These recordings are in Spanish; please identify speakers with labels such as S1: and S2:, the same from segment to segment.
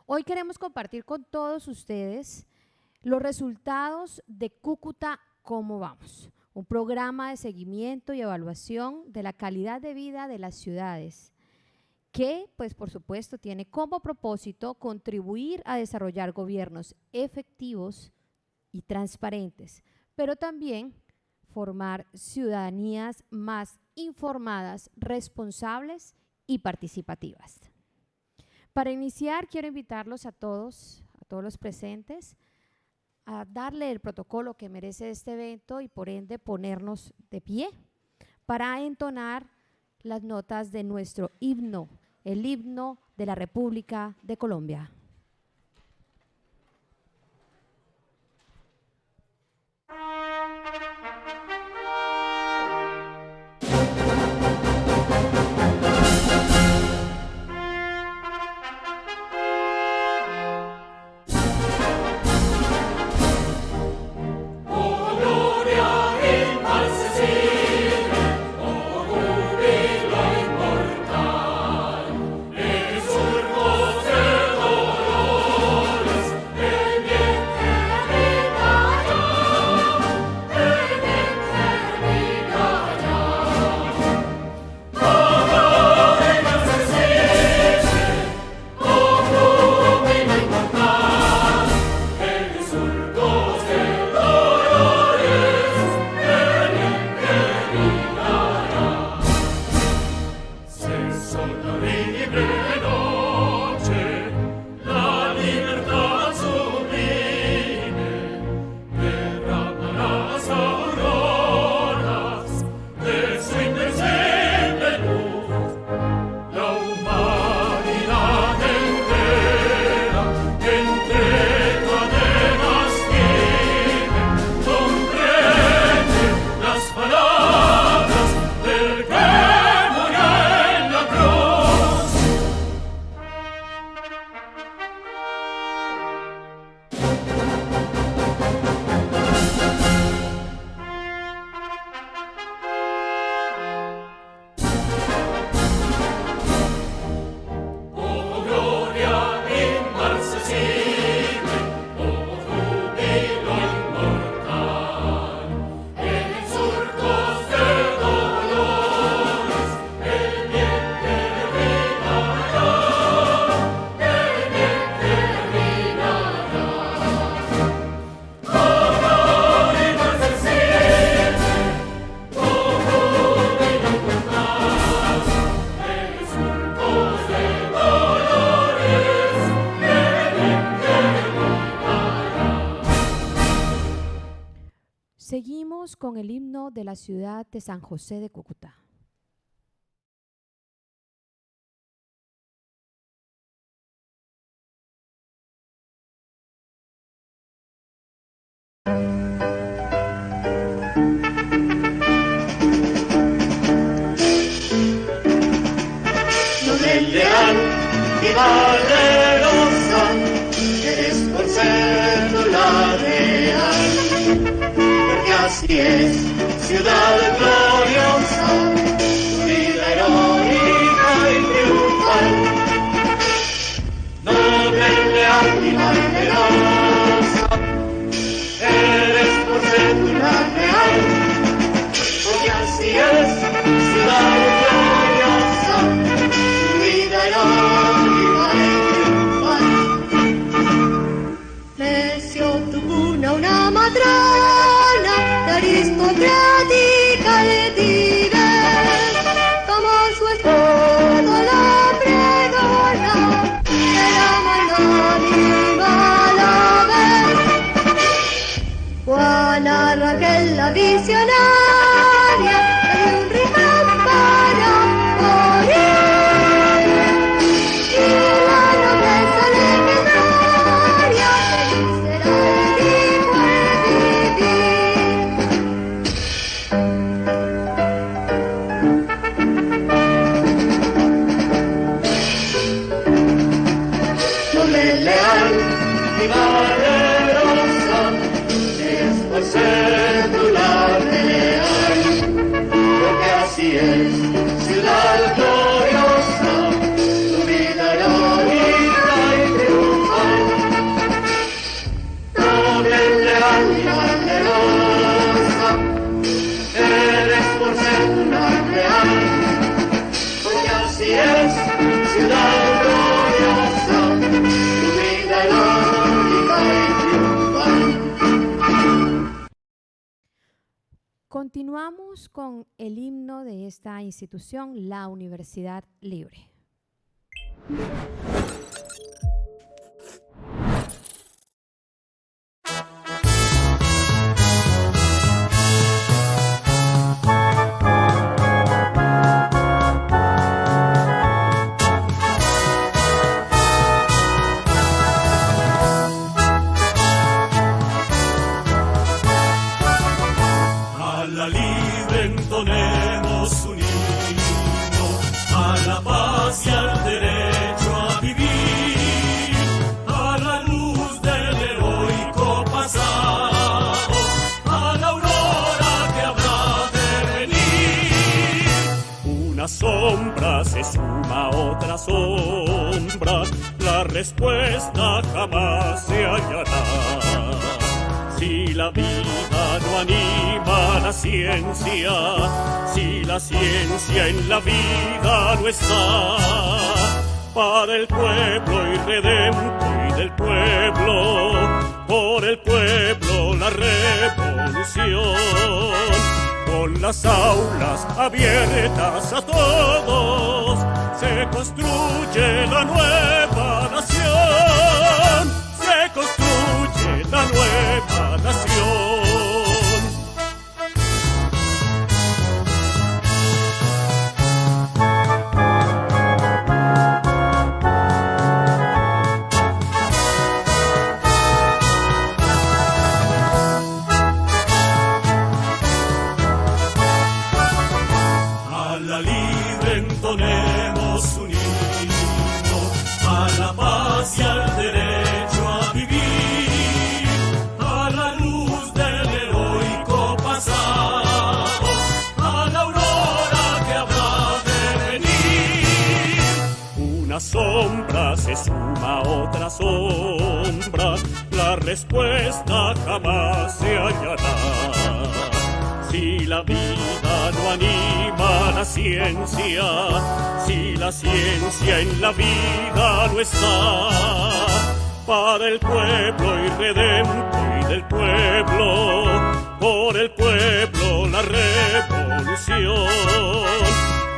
S1: Hoy queremos compartir con todos ustedes los resultados de Cúcuta ¿Cómo vamos? Un programa de seguimiento y evaluación de la calidad de vida de las ciudades que, pues por supuesto, tiene como propósito contribuir a desarrollar gobiernos efectivos y transparentes, pero también formar ciudadanías más informadas, responsables y participativas. Para iniciar, quiero invitarlos a todos los presentes, a darle el protocolo que merece este evento y por ende ponernos de pie para entonar las notas de nuestro himno, el himno de la República de Colombia. Seguimos con el himno de la ciudad de San José de Cúcuta.
S2: No del leal y valerosa, eres por cédula real. Así es, ciudad gloriosa, tu vida heroica y triunfal. Noble, leal y valerosa, eres por cédula real. Porque así es, ciudad gloriosa, tu vida heroica y triunfal. Necio tu cuna una matrona aristocrática. así es, ciudad gloriosa, ilumina heroica y triunfal.
S1: Continuamos con el himno de esta institución, la Universidad Libre.
S2: Y al derecho a vivir, a la luz del heroico pasado, a la aurora que habrá de venir. Una sombra se suma a otras sombras, la respuesta jamás se hallará. Si la vida no anima la ciencia, si la ciencia en la vida no está, para el pueblo irredento y del pueblo, por el pueblo la revolución, con las aulas abiertas a todos, se construye la nueva nación, se construye la nueva nación. Entonemos un himno a la paz y al derecho a vivir, a la luz del heroico pasado, a la aurora que habrá de venir. Una sombra se suma a otras sombras, la respuesta jamás se hallará. Si la vida no anima la ciencia, si la ciencia en la vida no está, para el pueblo irredento y del pueblo, por el pueblo la revolución,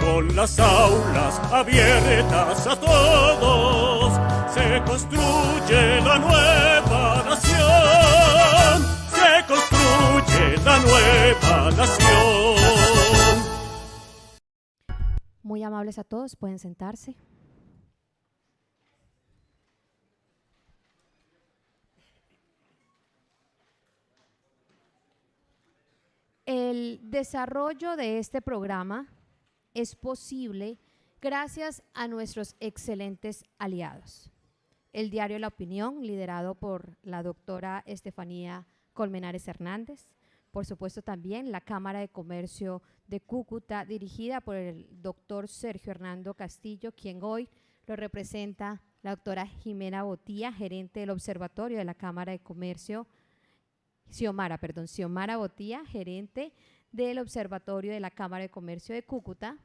S2: con las aulas abiertas a todos, se construye la nueva nación, se construye la nueva nación.
S1: Muy amables a todos, pueden sentarse. El desarrollo de este programa es posible gracias a nuestros excelentes aliados. El diario La Opinión, liderado por la doctora Estefanía Colmenares Hernández. Por supuesto también la Cámara de Comercio de Cúcuta, dirigida por el doctor Sergio Hernando Castillo, quien hoy lo representa la doctora Jimena Botía, gerente del Observatorio de la Cámara de Comercio, Xiomara Botía, gerente del Observatorio de la Cámara de Comercio de Cúcuta.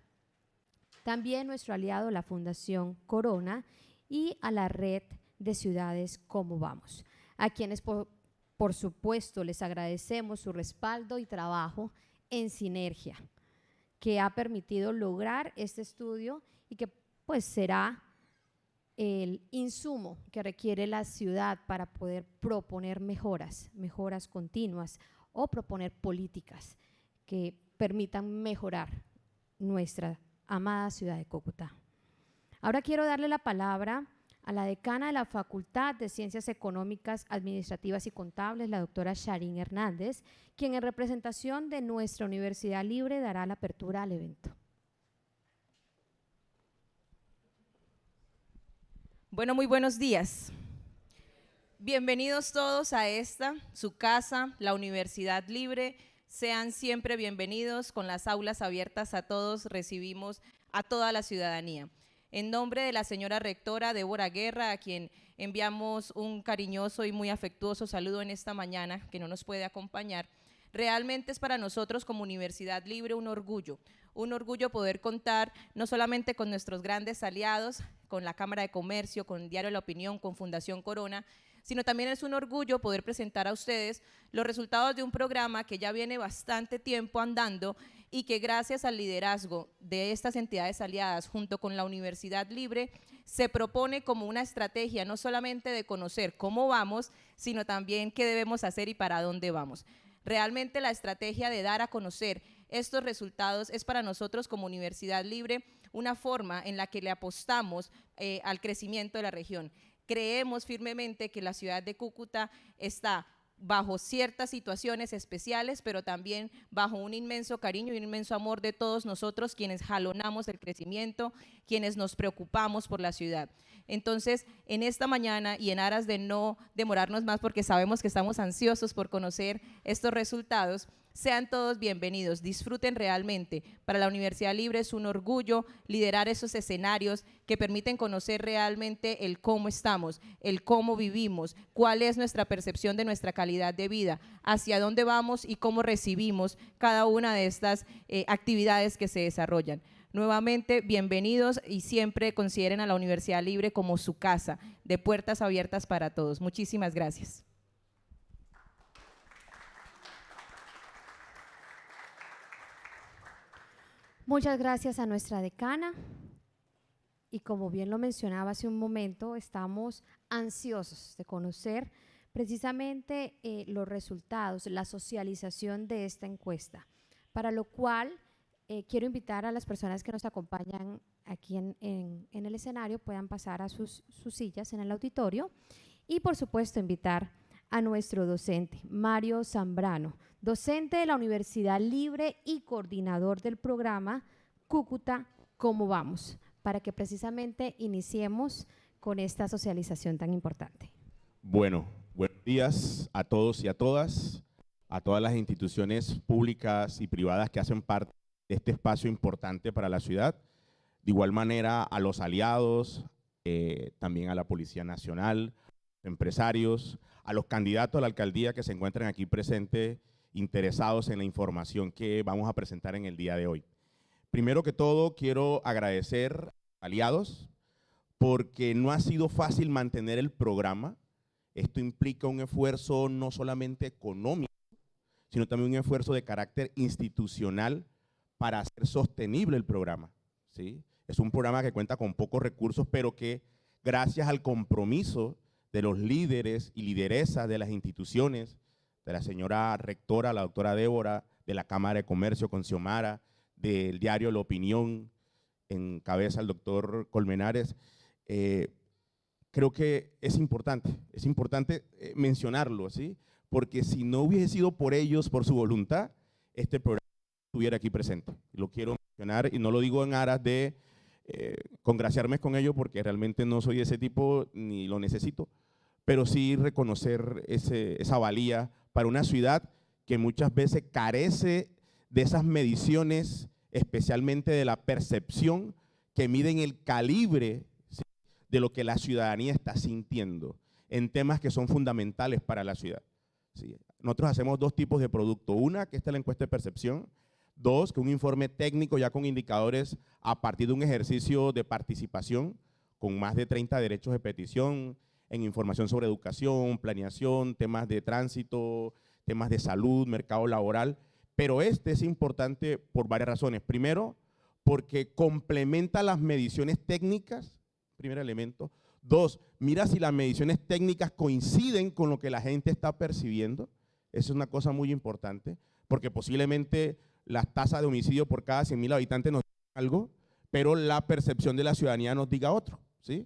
S1: También nuestro aliado, la Fundación Corona, y a la red de ciudades Cómo Vamos, a quienes por supuesto les agradecemos su respaldo y trabajo en sinergia, que ha permitido lograr este estudio y que pues será el insumo que requiere la ciudad para poder proponer mejoras continuas o proponer políticas que permitan mejorar nuestra amada ciudad de Cúcuta. Ahora quiero darle la palabra a la decana de la Facultad de Ciencias Económicas, Administrativas y Contables, la doctora Sharin Hernández, quien en representación de nuestra Universidad Libre dará la apertura al evento.
S3: Bueno, muy buenos días. Bienvenidos todos a esta, su casa, la Universidad Libre. Sean siempre bienvenidos, con las aulas abiertas a todos, recibimos a toda la ciudadanía. En nombre de la señora rectora Débora Guerra, a quien enviamos un cariñoso y muy afectuoso saludo en esta mañana, que no nos puede acompañar, Realmente es para nosotros como Universidad Libre un orgullo poder contar no solamente con nuestros grandes aliados, con la Cámara de Comercio, con Diario La Opinión, con Fundación Corona, sino también es un orgullo poder presentar a ustedes los resultados de un programa que ya viene bastante tiempo andando y que gracias al liderazgo de estas entidades aliadas junto con la Universidad Libre se propone como una estrategia no solamente de conocer cómo vamos, sino también qué debemos hacer y para dónde vamos. Realmente la estrategia de dar a conocer estos resultados es para nosotros como Universidad Libre una forma en la que le apostamos al crecimiento de la región. Creemos firmemente que la ciudad de Cúcuta está bajo ciertas situaciones especiales, pero también bajo un inmenso cariño y un inmenso amor de todos nosotros quienes jalonamos el crecimiento, quienes nos preocupamos por la ciudad. Entonces, en esta mañana y en aras de no demorarnos más porque sabemos que estamos ansiosos por conocer estos resultados, sean todos bienvenidos, disfruten realmente. Para la Universidad Libre es un orgullo liderar esos escenarios que permiten conocer realmente el cómo estamos, el cómo vivimos, cuál es nuestra percepción de nuestra calidad de vida, hacia dónde vamos y cómo recibimos cada una de estas actividades que se desarrollan. Nuevamente, bienvenidos y siempre consideren a la Universidad Libre como su casa, de puertas abiertas para todos. Muchísimas gracias.
S1: Muchas gracias a nuestra decana y como bien lo mencionaba hace un momento, estamos ansiosos de conocer precisamente los resultados, la socialización de esta encuesta, para lo cual quiero invitar a las personas que nos acompañan aquí en el escenario puedan pasar a sus sillas en el auditorio y por supuesto invitar a nuestro docente, Mario Zambrano, docente de la Universidad Libre y coordinador del programa Cúcuta, ¿Cómo vamos?, para que precisamente iniciemos con esta socialización tan importante.
S4: Bueno, buenos días a todos y a todas las instituciones públicas y privadas que hacen parte de este espacio importante para la ciudad. De igual manera a los aliados, también a la Policía Nacional, empresarios, a los candidatos a la alcaldía que se encuentran aquí presentes, interesados en la información que vamos a presentar en el día de hoy. Primero que todo, quiero agradecer a los aliados porque no ha sido fácil mantener el programa. Esto implica un esfuerzo no solamente económico, sino también un esfuerzo de carácter institucional para hacer sostenible el programa, ¿sí? Es un programa que cuenta con pocos recursos, pero que gracias al compromiso de los líderes y lideresas de las instituciones, de la señora rectora, la doctora Débora, de la Cámara de Comercio con Xiomara, del diario La Opinión, en cabeza el doctor Colmenares, creo que es importante mencionarlo, ¿sí? Porque si no hubiese sido por ellos, por su voluntad, este programa estuviera aquí presente. Lo quiero mencionar y no lo digo en aras de congraciarme con ellos porque realmente no soy ese tipo ni lo necesito, pero sí reconocer esa valía para una ciudad que muchas veces carece de esas mediciones, especialmente de la percepción que miden el calibre, ¿sí?, de lo que la ciudadanía está sintiendo en temas que son fundamentales para la ciudad, ¿sí? Nosotros hacemos dos tipos de producto, una que es la encuesta de percepción, dos, que un informe técnico ya con indicadores a partir de un ejercicio de participación con más de 30 derechos de petición en información sobre educación, planeación, temas de tránsito, temas de salud, mercado laboral, pero este es importante por varias razones. Primero, porque complementa las mediciones técnicas, primer elemento. Dos, mira si las mediciones técnicas coinciden con lo que la gente está percibiendo. Esa es una cosa muy importante, porque posiblemente las tasas de homicidio por cada 100.000 habitantes nos digan algo, pero la percepción de la ciudadanía nos diga otro, ¿sí?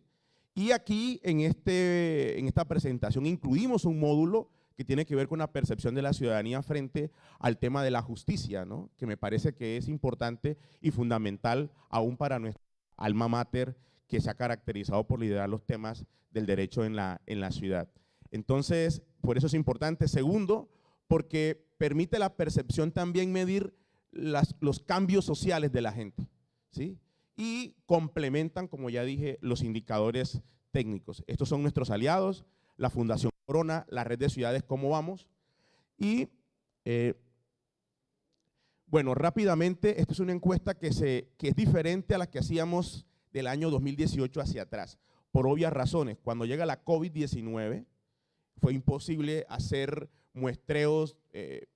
S4: Y aquí en esta presentación incluimos un módulo que tiene que ver con la percepción de la ciudadanía frente al tema de la justicia, ¿no?, que me parece que es importante y fundamental aún para nuestra alma mater, que se ha caracterizado por liderar los temas del derecho en la ciudad. Entonces, por eso es importante. Segundo, porque permite la percepción también medir los cambios sociales de la gente, ¿sí? Y complementan, como ya dije, los indicadores técnicos. Estos son nuestros aliados, la Fundación Corona, la Red de Ciudades ¿Cómo vamos? Y Bueno, rápidamente, esta es una encuesta que es diferente a la que hacíamos del año 2018 hacia atrás, por obvias razones. Cuando llega la COVID-19, fue imposible hacer muestreos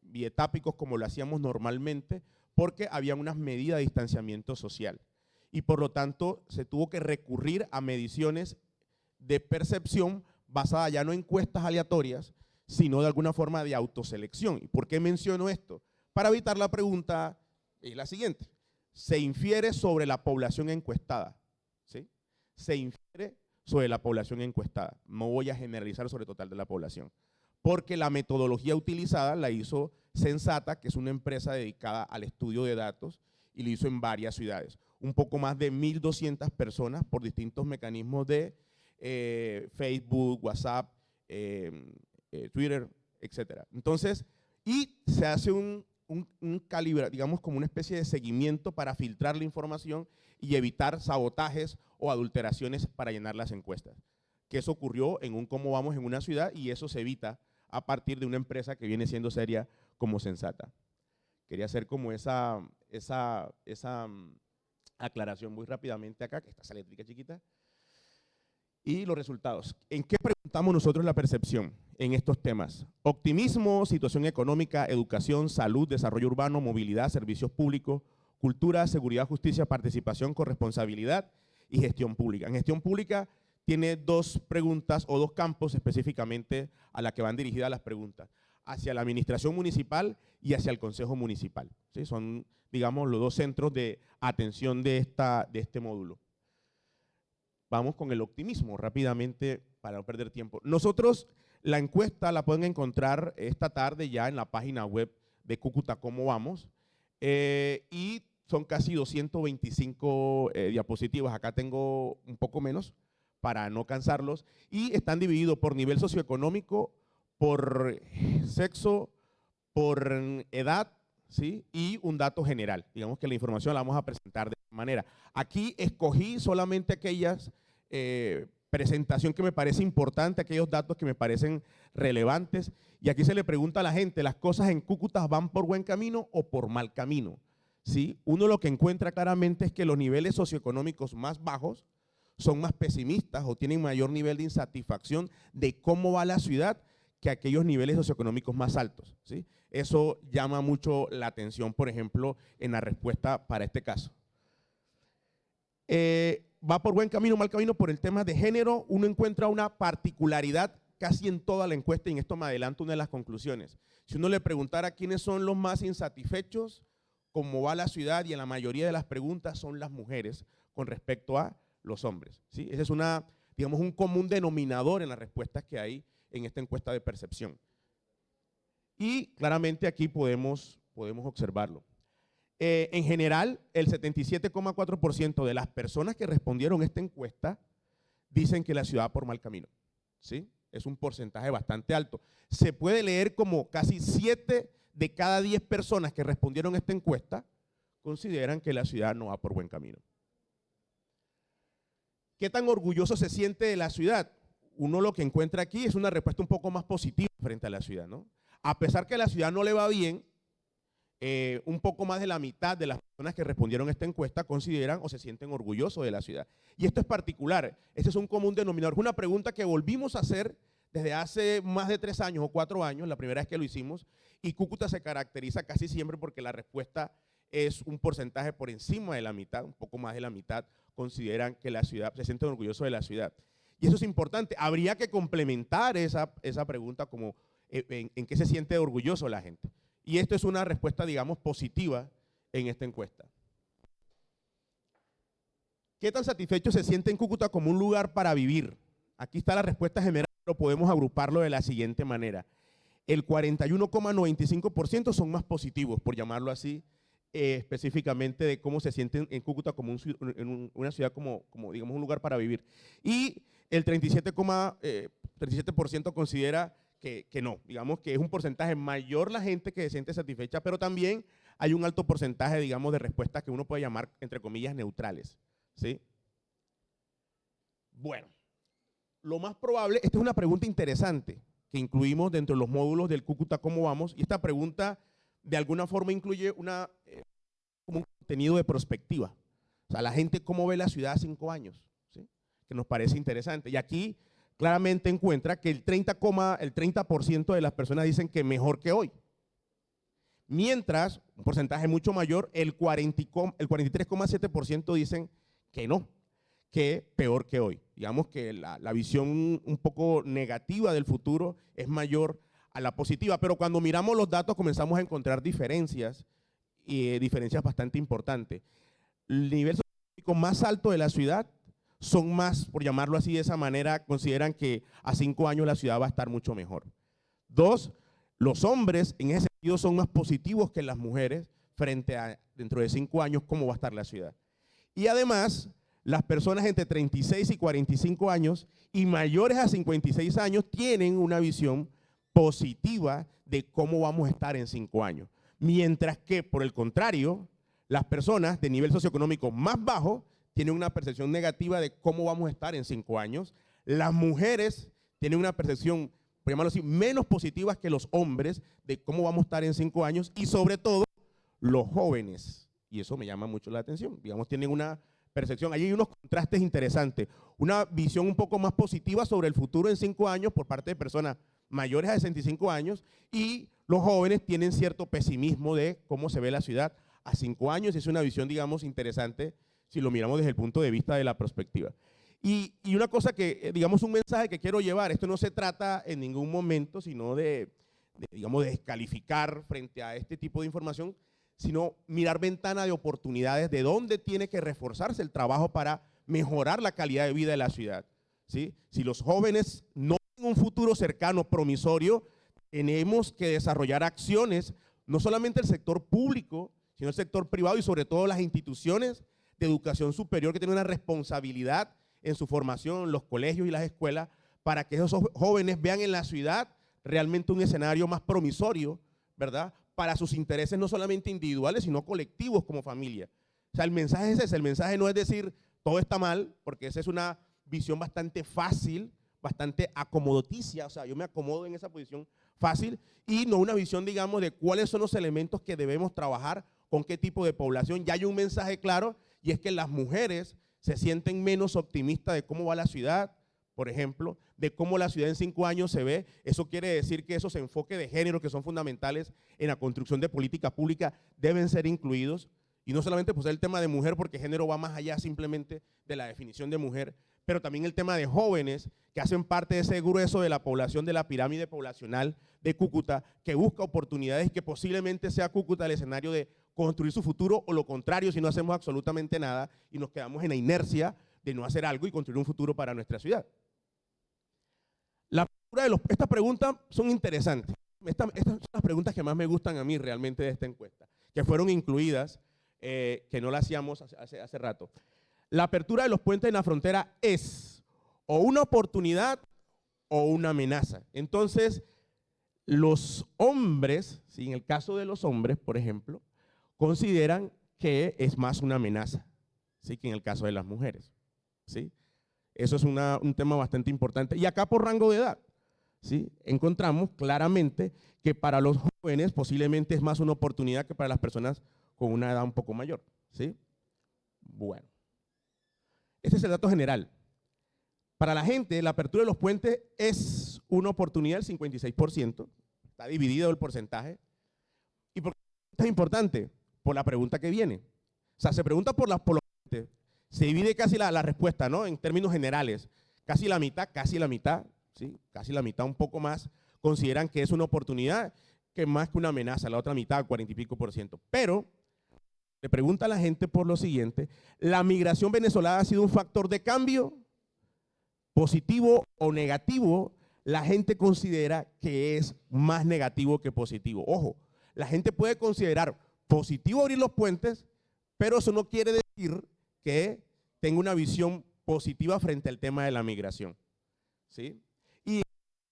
S4: bietápicos como lo hacíamos normalmente, porque había unas medidas de distanciamiento social. Y por lo tanto, se tuvo que recurrir a mediciones de percepción basadas ya no en encuestas aleatorias, sino de alguna forma de autoselección. ¿Y por qué menciono esto? Para evitar la pregunta, es la siguiente: se infiere sobre la población encuestada, ¿sí? Se infiere sobre la población encuestada. No voy a generalizar sobre el total de la población, porque la metodología utilizada la hizo Sensata, que es una empresa dedicada al estudio de datos, y lo hizo en varias ciudades. Un poco más de 1.200 personas por distintos mecanismos de Facebook, WhatsApp, Twitter, etcétera. Entonces, y se hace un calibre, digamos, como una especie de seguimiento para filtrar la información y evitar sabotajes o adulteraciones para llenar las encuestas. Que eso ocurrió en un Cómo Vamos en una ciudad, y eso se evita a partir de una empresa que viene siendo seria como Sensata. Quería hacer como esa aclaración muy rápidamente acá, que está esa letrica chiquita. Y los resultados. ¿En qué preguntamos nosotros la percepción en estos temas? Optimismo, situación económica, educación, salud, desarrollo urbano, movilidad, servicios públicos, cultura, seguridad, justicia, participación, corresponsabilidad y gestión pública. En gestión pública tiene dos preguntas o dos campos específicamente a la que van dirigidas las preguntas: hacia la administración municipal y hacia el consejo municipal, ¿sí? Son, digamos, los dos centros de atención de este módulo. Vamos con el optimismo rápidamente para no perder tiempo. Nosotros la encuesta la pueden encontrar esta tarde ya en la página web de Cúcuta Cómo Vamos, y son casi 225 diapositivas. Acá tengo un poco menos para no cansarlos, y están divididos por nivel socioeconómico, por sexo, por edad, ¿sí? Y un dato general. Digamos que la información la vamos a presentar de esta manera. Aquí escogí solamente aquellas presentación que me parece importante, aquellos datos que me parecen relevantes, y aquí se le pregunta a la gente: ¿las cosas en Cúcuta van por buen camino o por mal camino? ¿Sí? Uno lo que encuentra claramente es que los niveles socioeconómicos más bajos son más pesimistas o tienen mayor nivel de insatisfacción de cómo va la ciudad que aquellos niveles socioeconómicos más altos, ¿sí? Eso llama mucho la atención, por ejemplo, en la respuesta para este caso. Va por buen camino o mal camino por el tema de género. Uno encuentra una particularidad casi en toda la encuesta, y en esto me adelanto una de las conclusiones. Si uno le preguntara quiénes son los más insatisfechos, cómo va la ciudad, y en la mayoría de las preguntas son las mujeres con respecto a los hombres, ¿sí? Ese es digamos, un común denominador en las respuestas que hay en esta encuesta de percepción. Y claramente aquí podemos observarlo. En general, el 77,4% de las personas que respondieron esta encuesta dicen que la ciudad va por mal camino, ¿sí? Es un porcentaje bastante alto. Se puede leer como casi 7 de cada 10 personas que respondieron esta encuesta consideran que la ciudad no va por buen camino. ¿Qué tan orgulloso se siente de la ciudad? Uno lo que encuentra aquí es una respuesta un poco más positiva frente a la ciudad, ¿no? A pesar que a la ciudad no le va bien, un poco más de la mitad de las personas que respondieron a esta encuesta consideran o se sienten orgullosos de la ciudad. Y esto es particular, este es un común denominador. Es una pregunta que volvimos a hacer desde hace más de 3 años o 4 años, la primera vez que lo hicimos, y Cúcuta se caracteriza casi siempre porque la respuesta es un porcentaje por encima de la mitad, un poco más de la mitad consideran que la ciudad, se sienten orgullosos de la ciudad. Y eso es importante. Habría que complementar esa pregunta como en qué se siente orgulloso la gente. Y esto es una respuesta, digamos, positiva en esta encuesta. ¿Qué tan satisfecho se siente en Cúcuta como un lugar para vivir? Aquí está la respuesta general, pero podemos agruparlo de la siguiente manera. El 41,95% son más positivos, por llamarlo así, específicamente de cómo se sienten en Cúcuta como una ciudad como digamos, un lugar para vivir. Y el 37% considera que no, digamos que es un porcentaje mayor la gente que se siente satisfecha, pero también hay un alto porcentaje, digamos, de respuestas que uno puede llamar, entre comillas, neutrales, ¿sí? Bueno, lo más probable, esta es una pregunta interesante que incluimos dentro de los módulos del Cúcuta Cómo Vamos, y esta pregunta de alguna forma incluye como un contenido de perspectiva. O sea, la gente cómo ve la ciudad a 5 años, ¿sí? Que nos parece interesante. Y aquí claramente encuentra que el 30% de las personas dicen que mejor que hoy. Mientras, un porcentaje mucho mayor, el 43,7% dicen que no, que peor que hoy. Digamos que la visión un poco negativa del futuro es mayor a la positiva, pero cuando miramos los datos comenzamos a encontrar diferencias, y diferencias bastante importantes. El nivel socioeconómico más alto de la ciudad son más, por llamarlo así de esa manera, consideran que a 5 años la ciudad va a estar mucho mejor. 2, los hombres en ese sentido son más positivos que las mujeres frente a dentro de 5 años cómo va a estar la ciudad. Y además, las personas entre 36 y 45 años y mayores a 56 años tienen una visión positiva de cómo vamos a estar en 5 años. Mientras que, por el contrario, las personas de nivel socioeconómico más bajo tienen una percepción negativa de cómo vamos a estar en 5 años. Las mujeres tienen una percepción, por llamarlo así, menos positiva que los hombres de cómo vamos a estar en 5 años, y sobre todo los jóvenes, y eso me llama mucho la atención, digamos, tienen una percepción, allí hay unos contrastes interesantes, una visión un poco más positiva sobre el futuro en 5 años por parte de personas mayores a 65 años, y los jóvenes tienen cierto pesimismo de cómo se ve la ciudad a 5 años. Es una visión, digamos, interesante si lo miramos desde el punto de vista de la perspectiva. Y una cosa que, digamos, un mensaje que quiero llevar, esto no se trata en ningún momento, sino digamos, de descalificar frente a este tipo de información, sino mirar ventana de oportunidades de dónde tiene que reforzarse el trabajo para mejorar la calidad de vida de la ciudad, ¿sí? Si los jóvenes no tienen un futuro cercano promisorio, tenemos que desarrollar acciones, no solamente el sector público, sino el sector privado y sobre todo las instituciones de educación superior que tienen una responsabilidad en su formación, los colegios y las escuelas, para que esos jóvenes vean en la ciudad realmente un escenario más promisorio, ¿verdad? Para sus intereses no solamente individuales, sino colectivos como familia. O sea, el mensaje es ese, el mensaje no es decir todo está mal, porque esa es una visión bastante fácil, bastante acomodaticia, o sea, yo me acomodo en esa posición fácil, y no una visión, digamos, de cuáles son los elementos que debemos trabajar, con qué tipo de población. Ya hay un mensaje claro, y es que las mujeres se sienten menos optimistas de cómo va la ciudad, por ejemplo, de cómo la ciudad en 5 años se ve. Eso quiere decir que esos enfoques de género que son fundamentales en la construcción de políticas públicas deben ser incluidos. Y no solamente pues el tema de mujer, porque género va más allá simplemente de la definición de mujer, pero también el tema de jóvenes que hacen parte de ese grueso de la población de la pirámide poblacional de Cúcuta, que busca oportunidades y que posiblemente sea Cúcuta el escenario de construir su futuro, o lo contrario, si no hacemos absolutamente nada y nos quedamos en la inercia de no hacer algo y construir un futuro para nuestra ciudad. Estas preguntas son interesantes. Estas son las preguntas que más me gustan a mí realmente de esta encuesta, que fueron incluidas, que no la hacíamos hace rato. La apertura de los puentes en la frontera es o una oportunidad o una amenaza. Entonces, los hombres, ¿sí? En el caso de los hombres, por ejemplo, consideran que es más una amenaza, ¿sí? Que en el caso de las mujeres, ¿sí? Eso es un tema bastante importante. Y acá por rango de edad, ¿sí? Encontramos claramente que para los jóvenes posiblemente es más una oportunidad que para las personas con una edad un poco mayor, ¿sí? Bueno, este es el dato general. Para la gente, la apertura de los puentes es una oportunidad del 56%, está dividido el porcentaje. ¿Y por qué es importante? Por la pregunta que viene. O sea, se pregunta por los puentes, se divide casi la respuesta, ¿no? En términos generales, casi la mitad, ¿sí? Casi la mitad, un poco más, consideran que es una oportunidad que más que una amenaza, la otra mitad, 40 y pico %. Pero le pregunta a la gente por lo siguiente: ¿la migración venezolana ha sido un factor de cambio, positivo o negativo? La gente considera que es más negativo que positivo. Ojo, la gente puede considerar positivo abrir los puentes, pero eso no quiere decir que tenga una visión positiva frente al tema de la migración, ¿sí? Y hay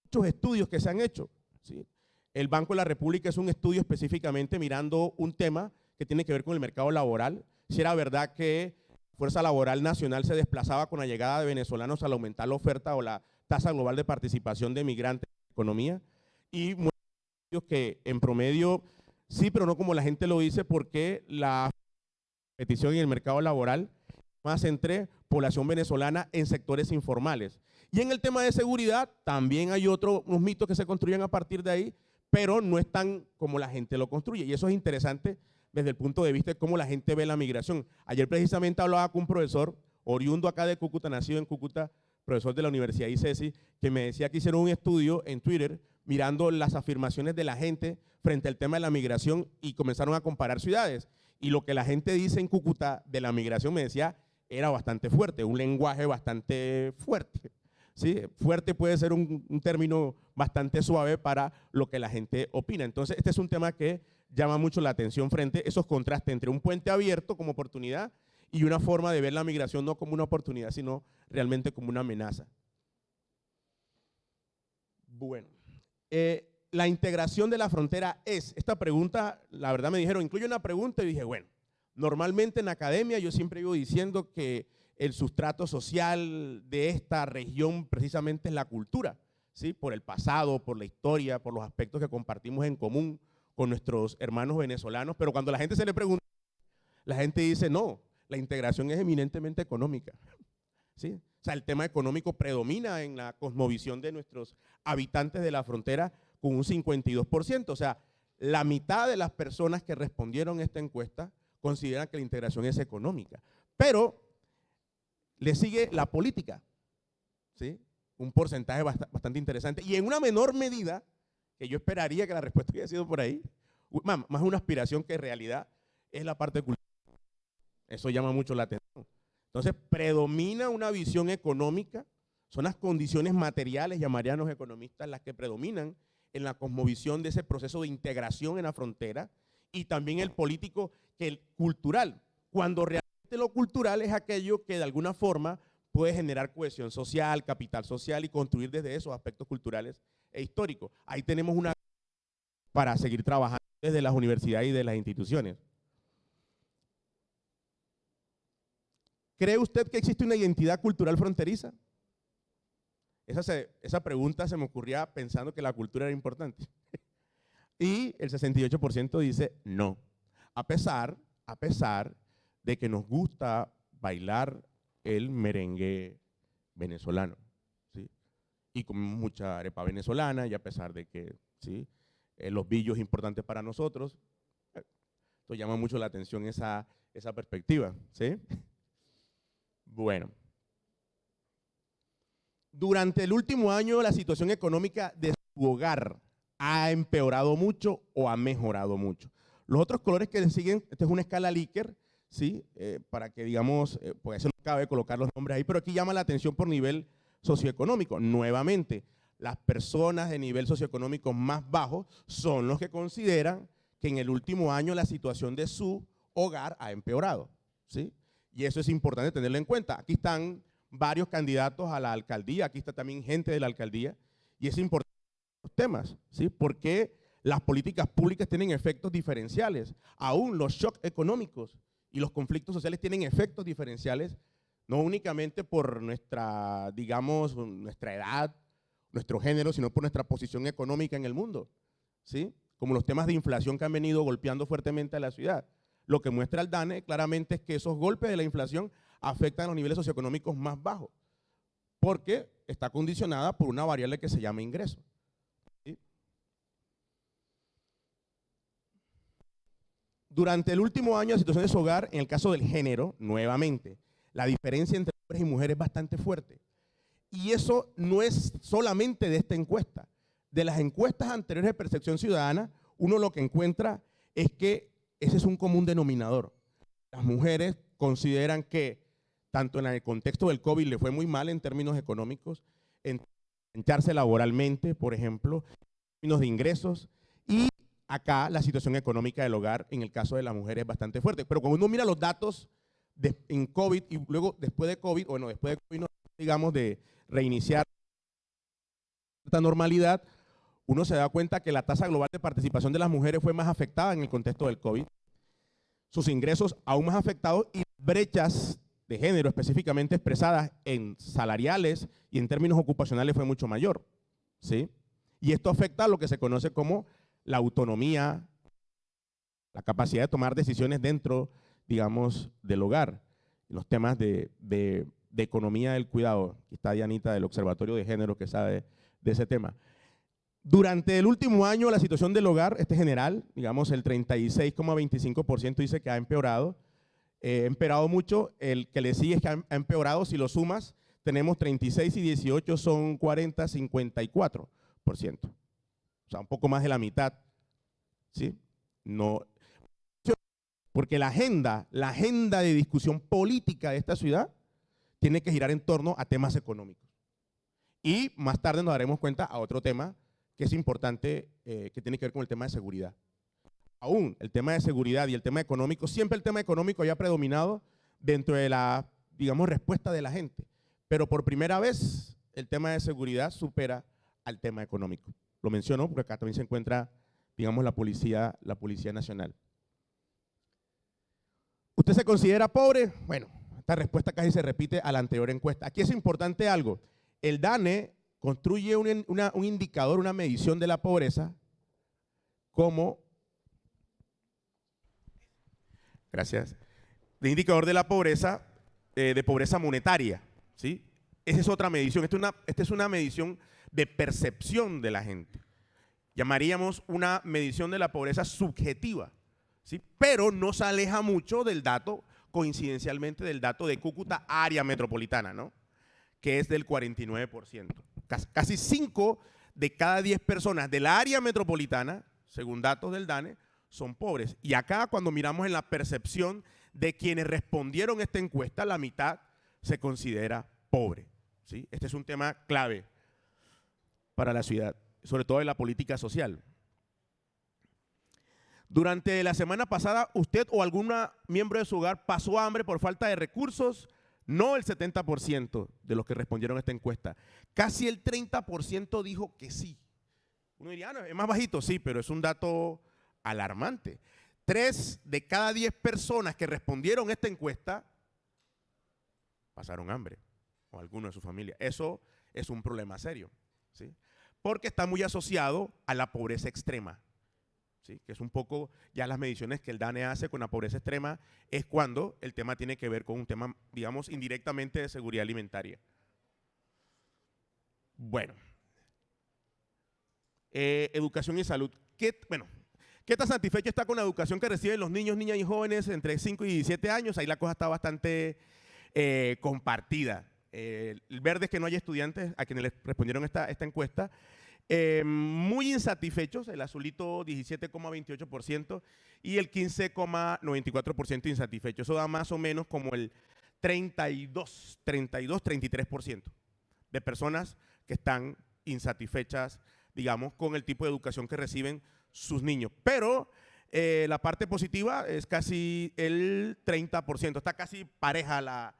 S4: muchos estudios que se han hecho, ¿sí? El Banco de la República es un estudio específicamente mirando un tema que tiene que ver con el mercado laboral. Si era verdad que la fuerza laboral nacional se desplazaba con la llegada de venezolanos al aumentar la oferta o la tasa global de participación de migrantes en la economía, y muchos estudios que en promedio Sí, pero no como la gente lo dice, porque la competición en el mercado laboral más entre población venezolana en sectores informales. Y en el tema de seguridad también hay unos mitos que se construyen a partir de ahí, pero no es tan como la gente lo construye. Y eso es interesante desde el punto de vista de cómo la gente ve la migración. Ayer precisamente hablaba con un profesor oriundo acá de Cúcuta, nacido en Cúcuta, profesor de la Universidad ICESI, que me decía que hicieron un estudio en Twitter mirando las afirmaciones de la gente frente al tema de la migración y comenzaron a comparar ciudades. Y lo que la gente dice en Cúcuta de la migración, me decía, era bastante fuerte, un lenguaje bastante fuerte. ¿Sí? Fuerte puede ser un término bastante suave para lo que la gente opina. Entonces, este es un tema que llama mucho la atención frente a esos contrastes entre un puente abierto como oportunidad y una forma de ver la migración no como una oportunidad, sino realmente como una amenaza. Bueno, la integración de la frontera es, esta pregunta, la verdad me dijeron, incluye una pregunta y dije, bueno, normalmente en academia yo siempre iba diciendo que el sustrato social de esta región precisamente es la cultura, ¿sí? Por el pasado, por la historia, por los aspectos que compartimos en común con nuestros hermanos venezolanos, pero cuando la gente se le pregunta, la gente dice, no, la integración es eminentemente económica, ¿sí? O sea, el tema económico predomina en la cosmovisión de nuestros habitantes de la frontera con un 52%, o sea, la mitad de las personas que respondieron a esta encuesta consideran que la integración es económica, pero le sigue la política, ¿sí? Un porcentaje bastante interesante y en una menor medida, que yo esperaría que la respuesta hubiera sido por ahí, más una aspiración que en realidad es la parte cultural. Eso llama mucho la atención. Entonces, predomina una visión económica, son las condiciones materiales, llamarían los economistas, las que predominan en la cosmovisión de ese proceso de integración en la frontera, y también el político que el cultural, cuando realmente lo cultural es aquello que de alguna forma puede generar cohesión social, capital social y construir desde esos aspectos culturales e históricos. Ahí tenemos una para seguir trabajando desde las universidades y de las instituciones. ¿Cree usted que existe una identidad cultural fronteriza? Esa pregunta se me ocurría pensando que la cultura era importante. Y el 68% dice no, a pesar de que nos gusta bailar el merengue venezolano, ¿sí? Y comemos mucha arepa venezolana, y a pesar de que, ¿sí? Los billos importantes para nosotros, esto llama mucho la atención esa perspectiva, ¿sí? Bueno. Durante el último año, la situación económica de su hogar ha empeorado mucho o ha mejorado mucho. Los otros colores que le siguen, esta es una escala Likert, ¿sí? Para que digamos, pues eso no cabe colocar los nombres ahí, pero aquí llama la atención por nivel socioeconómico. Nuevamente, las personas de nivel socioeconómico más bajo son los que consideran que en el último año la situación de su hogar ha empeorado, ¿sí? Y eso es importante tenerlo en cuenta. Aquí están varios candidatos a la alcaldía, aquí está también gente de la alcaldía, y es importante los temas, ¿sí? Porque las políticas públicas tienen efectos diferenciales. Aún los shocks económicos y los conflictos sociales tienen efectos diferenciales, no únicamente por nuestra, digamos, nuestra edad, nuestro género, sino por nuestra posición económica en el mundo, ¿sí? Como los temas de inflación que han venido golpeando fuertemente a la ciudad. Lo que muestra el DANE claramente es que esos golpes de la inflación afectan a los niveles socioeconómicos más bajos, porque está condicionada por una variable que se llama ingreso. ¿Sí? Durante el último año, la situación de su hogar, en el caso del género, nuevamente, la diferencia entre hombres y mujeres es bastante fuerte. Y eso no es solamente de esta encuesta. De las encuestas anteriores de percepción ciudadana, uno lo que encuentra es que ese es un común denominador. Las mujeres consideran que tanto en el contexto del COVID le fue muy mal en términos económicos, en engancharse laboralmente, por ejemplo, en términos de ingresos, y acá la situación económica del hogar en el caso de las mujeres es bastante fuerte. Pero cuando uno mira los datos en COVID y luego después de COVID, bueno, después de COVID, digamos, de reiniciar esta normalidad, uno se da cuenta que la tasa global de participación de las mujeres fue más afectada en el contexto del COVID, sus ingresos aún más afectados y brechas de género específicamente expresadas en salariales y en términos ocupacionales fue mucho mayor, ¿sí? Y esto afecta a lo que se conoce como la autonomía la capacidad de tomar decisiones dentro, digamos, del hogar, los temas de economía del cuidado. Aquí está Dianita del Observatorio de Género que sabe de ese tema. Durante el último año la situación del hogar, general, digamos el 36,25% dice que ha empeorado mucho, el que le sigue es que ha empeorado, si lo sumas, tenemos 36 y 18 son 40, 54%, o sea, un poco más de la mitad, ¿sí? No, porque la agenda de discusión política de esta ciudad tiene que girar en torno a temas económicos. Y más tarde nos daremos cuenta a otro tema que es importante, que tiene que ver con el tema de seguridad. Aún el tema de seguridad y el tema económico, siempre el tema económico había predominado dentro de la, digamos, respuesta de la gente. Pero por primera vez el tema de seguridad supera al tema económico. Lo menciono porque acá también se encuentra, digamos, la Policía Nacional. ¿Usted se considera pobre? Bueno, esta respuesta casi se repite a la anterior encuesta. Aquí es importante algo. El DANE construye un indicador, una medición de la pobreza como, gracias, de indicador de la pobreza, de pobreza monetaria, ¿sí? Esa es otra medición. Esta es una medición de percepción de la gente. Llamaríamos una medición de la pobreza subjetiva, ¿sí? Pero no se aleja mucho del dato, coincidencialmente, del dato de Cúcuta área metropolitana, ¿no? Que es del 49%. Casi 5 de cada 10 personas de la área metropolitana, según datos del DANE, son pobres. Y acá, cuando miramos en la percepción de quienes respondieron a esta encuesta, la mitad se considera pobre, ¿sí? Este es un tema clave para la ciudad, sobre todo en la política social. Durante la semana pasada, ¿usted o algún miembro de su hogar pasó hambre por falta de recursos? No el 70% de los que respondieron a esta encuesta. Casi el 30% dijo que sí. Uno diría, no, es más bajito, sí, pero es un dato alarmante. 3 de cada 10 personas que respondieron a esta encuesta pasaron hambre, o alguno de su familia. Eso es un problema serio, ¿sí? Porque está muy asociado a la pobreza extrema, ¿sí? Que es un poco ya las mediciones que el DANE hace con la pobreza extrema, es cuando el tema tiene que ver con un tema, digamos, indirectamente de seguridad alimentaria. Bueno, educación y salud. ¿Qué tan satisfecho está con la educación que reciben los niños, niñas y jóvenes entre 5 y 17 años? Ahí la cosa está bastante compartida. El verde es que no hay estudiantes a quienes les respondieron esta encuesta. Muy insatisfechos, el azulito 17,28% y el 15,94% insatisfechos. Eso da más o menos como el 33% de personas que están insatisfechas, digamos, con el tipo de educación que reciben sus niños. Pero la parte positiva es casi el 30%, está casi pareja la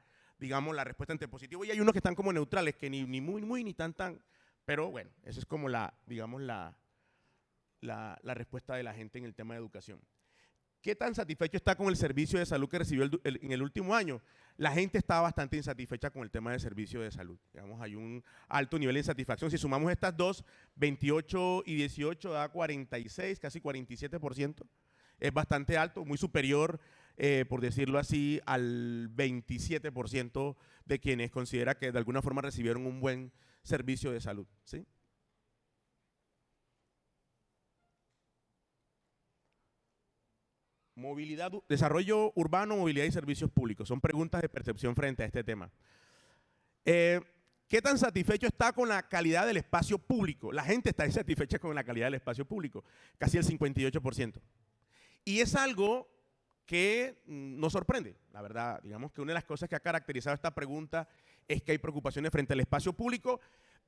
S4: respuesta entre positivo, y hay unos que están como neutrales, que ni muy ni tan, pero bueno, esa es como la respuesta de la gente en el tema de educación. ¿Qué tan satisfecho está con el servicio de salud que recibió en el último año? La gente está bastante insatisfecha con el tema del servicio de salud. Digamos, hay un alto nivel de insatisfacción. Si sumamos estas dos, 28 y 18 da 46, casi 47%. Es bastante alto, muy superior, por decirlo así, al 27% de quienes considera que de alguna forma recibieron un buen servicio de salud, ¿sí? Movilidad, desarrollo urbano, movilidad y servicios públicos. Son preguntas de percepción frente a este tema. ¿Qué tan satisfecho está con la calidad del espacio público? La gente está insatisfecha con la calidad del espacio público, casi el 58%. Y es algo que nos sorprende, la verdad. Digamos que una de las cosas que ha caracterizado esta pregunta es que hay preocupaciones frente al espacio público,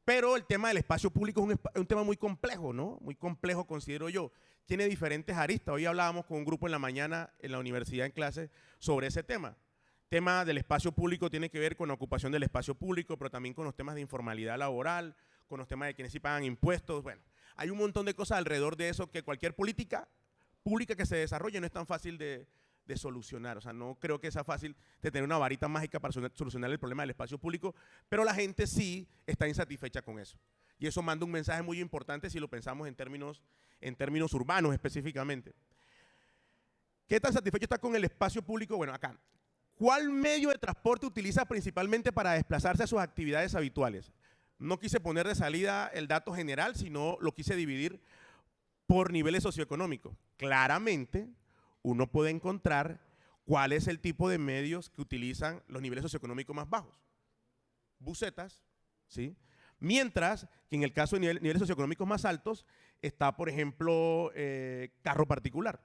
S4: pero el tema del espacio público es un tema muy complejo, ¿no? Muy complejo, considero yo. Tiene diferentes aristas. Hoy hablábamos con un grupo en la mañana en la universidad en clase sobre ese tema. El tema del espacio público tiene que ver con la ocupación del espacio público, pero también con los temas de informalidad laboral, con los temas de quienes sí pagan impuestos. Bueno, hay un montón de cosas alrededor de eso que cualquier política pública que se desarrolle no es tan fácil de solucionar. O sea, no creo que sea fácil de tener una varita mágica para solucionar el problema del espacio público, pero la gente sí está insatisfecha con eso. Y eso manda un mensaje muy importante si lo pensamos en términos urbanos específicamente. ¿Qué tan satisfecho está con el espacio público? Bueno, acá. ¿Cuál medio de transporte utiliza principalmente para desplazarse a sus actividades habituales? No quise poner de salida el dato general, sino lo quise dividir por niveles socioeconómicos. Claramente, uno puede encontrar cuál es el tipo de medios que utilizan los niveles socioeconómicos más bajos. Busetas, ¿sí? Mientras que en el caso de niveles socioeconómicos más altos está, por ejemplo, carro particular.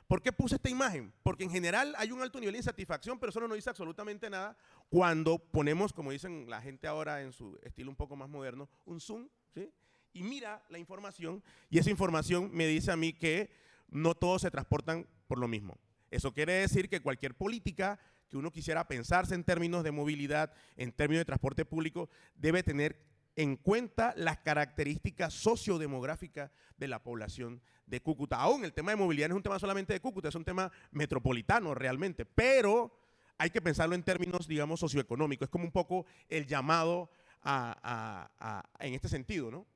S4: ¿Por qué puse esta imagen? Porque en general hay un alto nivel de insatisfacción, pero eso no nos dice absolutamente nada cuando ponemos, como dicen la gente ahora en su estilo un poco más moderno, un zoom, ¿sí? Y mira la información, y esa información me dice a mí que no todos se transportan por lo mismo. Eso quiere decir que cualquier política que uno quisiera pensarse en términos de movilidad, en términos de transporte público, debe tener en cuenta las características sociodemográficas de la población de Cúcuta. Aún el tema de movilidad no es un tema solamente de Cúcuta, es un tema metropolitano realmente, pero hay que pensarlo en términos, digamos, socioeconómicos. Es como un poco el llamado en este sentido, ¿no?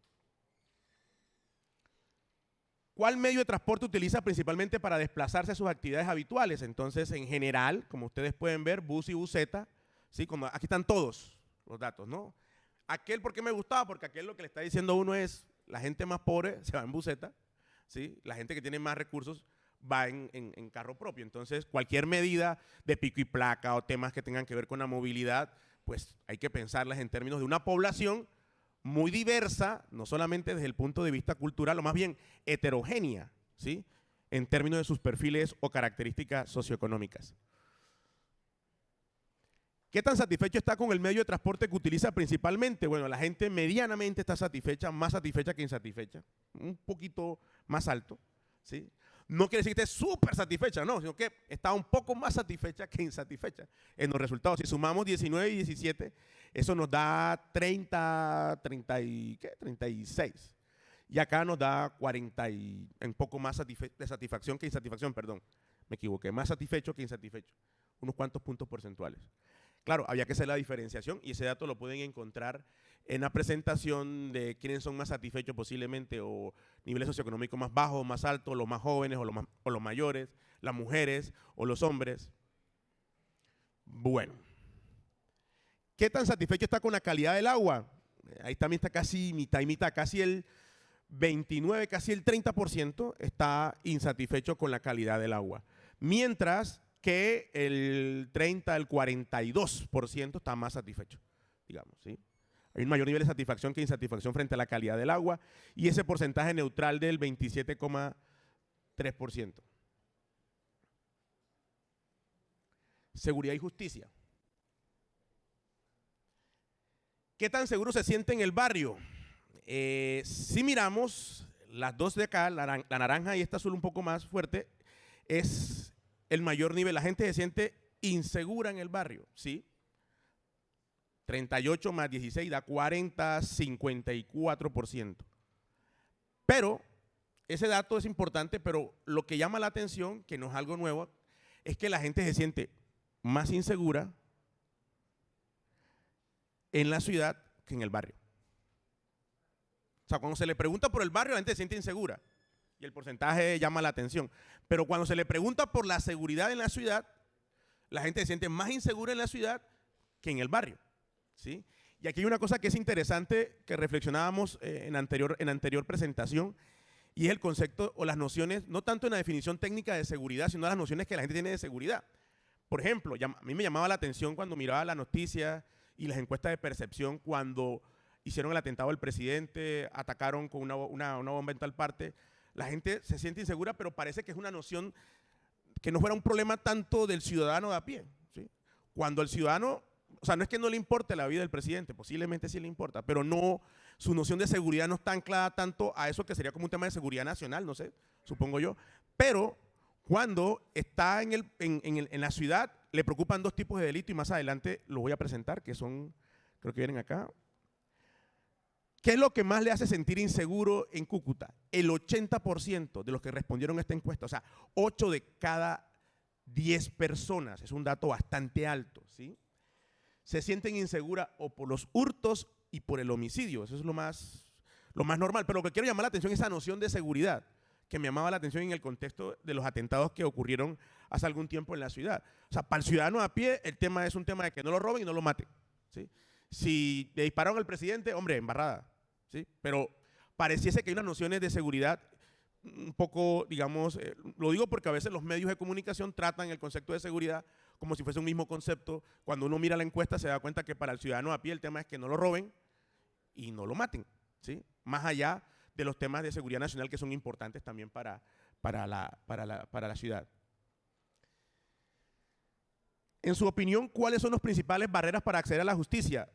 S4: ¿Cuál medio de transporte utiliza principalmente para desplazarse a sus actividades habituales? Entonces, en general, como ustedes pueden ver, bus y buseta, ¿sí? Como aquí están todos los datos, ¿no? Aquel, ¿por qué me gustaba? Porque aquel lo que le está diciendo a uno es, la gente más pobre se va en buseta, ¿sí? La gente que tiene más recursos va en carro propio. Entonces, cualquier medida de pico y placa o temas que tengan que ver con la movilidad, pues hay que pensarlas en términos de una población muy diversa, no solamente desde el punto de vista cultural, o más bien heterogénea, ¿sí? En términos de sus perfiles o características socioeconómicas. ¿Qué tan satisfecho está con el medio de transporte que utiliza principalmente? Bueno, la gente medianamente está satisfecha, más satisfecha que insatisfecha, un poquito más alto, ¿sí? No quiere decir que esté súper satisfecha, no, sino que está un poco más satisfecha que insatisfecha en los resultados. Si sumamos 19 y 17, eso nos da 36. Y acá nos da 40 y un poco más de satisfacción que insatisfacción, perdón, me equivoqué, más satisfecho que insatisfecho, unos cuantos puntos porcentuales. Claro, había que hacer la diferenciación y ese dato lo pueden encontrar en la presentación de quiénes son más satisfechos posiblemente o niveles socioeconómicos más bajos, más altos, los más jóvenes o los mayores, las mujeres o los hombres. Bueno, ¿qué tan satisfecho está con la calidad del agua? Ahí también está casi mitad y mitad, casi el 29, casi el 30% está insatisfecho con la calidad del agua. Mientras que el 30, el 42% está más satisfecho, digamos, ¿sí? Hay un mayor nivel de satisfacción que insatisfacción frente a la calidad del agua y ese porcentaje neutral del 27,3%. Seguridad y justicia. ¿Qué tan seguro se siente en el barrio? Si miramos las dos de acá, la naranja y esta azul un poco más fuerte, es el mayor nivel. La gente se siente insegura en el barrio, ¿sí? 38 más 16 da 40, 54%. Pero ese dato es importante, pero lo que llama la atención, que no es algo nuevo, es que la gente se siente más insegura en la ciudad que en el barrio. O sea, cuando se le pregunta por el barrio, la gente se siente insegura y el porcentaje llama la atención. Pero cuando se le pregunta por la seguridad en la ciudad, la gente se siente más insegura en la ciudad que en el barrio, ¿sí? Y aquí hay una cosa que es interesante que reflexionábamos en anterior presentación, y es el concepto o las nociones, no tanto en la definición técnica de seguridad, sino las nociones que la gente tiene de seguridad. Por ejemplo, a mí me llamaba la atención cuando miraba las noticias y las encuestas de percepción cuando hicieron el atentado al presidente, atacaron con una bomba en tal parte. La gente se siente insegura, pero parece que es una noción que no fuera un problema tanto del ciudadano de a pie, ¿sí? Cuando el ciudadano, o sea, no es que no le importe la vida del presidente, posiblemente sí le importa, pero no, su noción de seguridad no está anclada tanto a eso que sería como un tema de seguridad nacional, no sé, supongo yo. Pero cuando está en la ciudad, le preocupan dos tipos de delito y más adelante los voy a presentar, que son, creo que vienen acá. ¿Qué es lo que más le hace sentir inseguro en Cúcuta? El 80% de los que respondieron a esta encuesta, o sea, 8 de cada 10 personas, es un dato bastante alto, ¿sí? Se sienten inseguras o por los hurtos y por el homicidio, eso es lo más normal. Pero lo que quiero llamar la atención es esa noción de seguridad, que me llamaba la atención en el contexto de los atentados que ocurrieron hace algún tiempo en la ciudad. O sea, para el ciudadano a pie, el tema es un tema de que no lo roben y no lo maten, ¿sí? Si le dispararon al presidente, hombre, embarrada, ¿sí? Pero pareciese que hay unas nociones de seguridad un poco, digamos, lo digo porque a veces los medios de comunicación tratan el concepto de seguridad como si fuese un mismo concepto. Cuando uno mira la encuesta se da cuenta que para el ciudadano a pie el tema es que no lo roben y no lo maten, ¿sí? Más allá de los temas de seguridad nacional que son importantes también para la ciudad. En su opinión, ¿cuáles son las principales barreras para acceder a la justicia?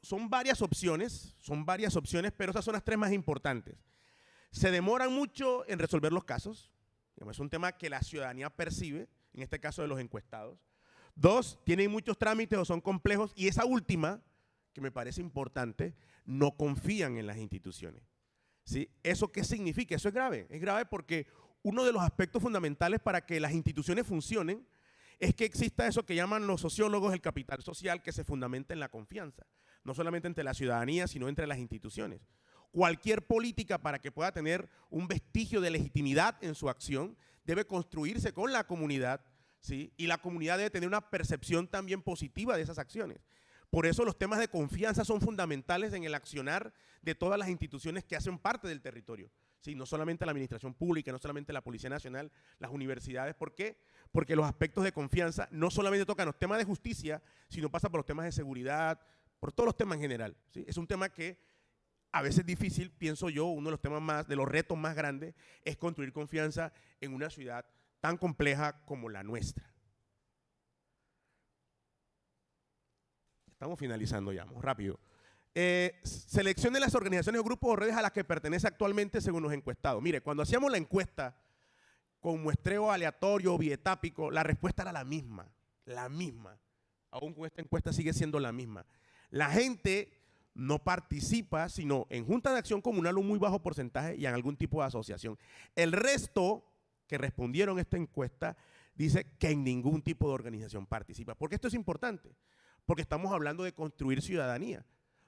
S4: Son varias opciones, pero esas son las tres más importantes. Se demoran mucho en resolver los casos, es un tema que la ciudadanía percibe, en este caso de los encuestados. 2, tienen muchos trámites o son complejos, y esa última, que me parece importante, no confían en las instituciones. ¿Sí? ¿Eso qué significa? Eso es grave porque uno de los aspectos fundamentales para que las instituciones funcionen es que exista eso que llaman los sociólogos el capital social, que se fundamenta en la confianza, no solamente entre la ciudadanía, sino entre las instituciones. Cualquier política, para que pueda tener un vestigio de legitimidad en su acción, debe construirse con la comunidad, ¿sí? Y la comunidad debe tener una percepción también positiva de esas acciones. Por eso los temas de confianza son fundamentales en el accionar de todas las instituciones que hacen parte del territorio, ¿sí? No solamente la administración pública, no solamente la Policía Nacional, las universidades. ¿Por qué? Porque los aspectos de confianza no solamente tocan los temas de justicia, sino pasa por los temas de seguridad, por todos los temas en general, ¿sí? Es un tema que a veces es difícil, pienso yo, uno de los temas de los retos más grandes es construir confianza en una ciudad tan compleja como la nuestra. Estamos finalizando ya, vamos rápido. Seleccione las organizaciones o grupos o redes a las que pertenece actualmente según los encuestados. Mire, cuando hacíamos la encuesta con muestreo aleatorio o bietápico, la respuesta era la misma. Aún con esta encuesta sigue siendo la misma. La gente no participa, sino en junta de acción comunal un muy bajo porcentaje y en algún tipo de asociación. El resto que respondieron a esta encuesta dice que en ningún tipo de organización participa. ¿Por qué esto es importante? Porque estamos hablando de construir ciudadanía.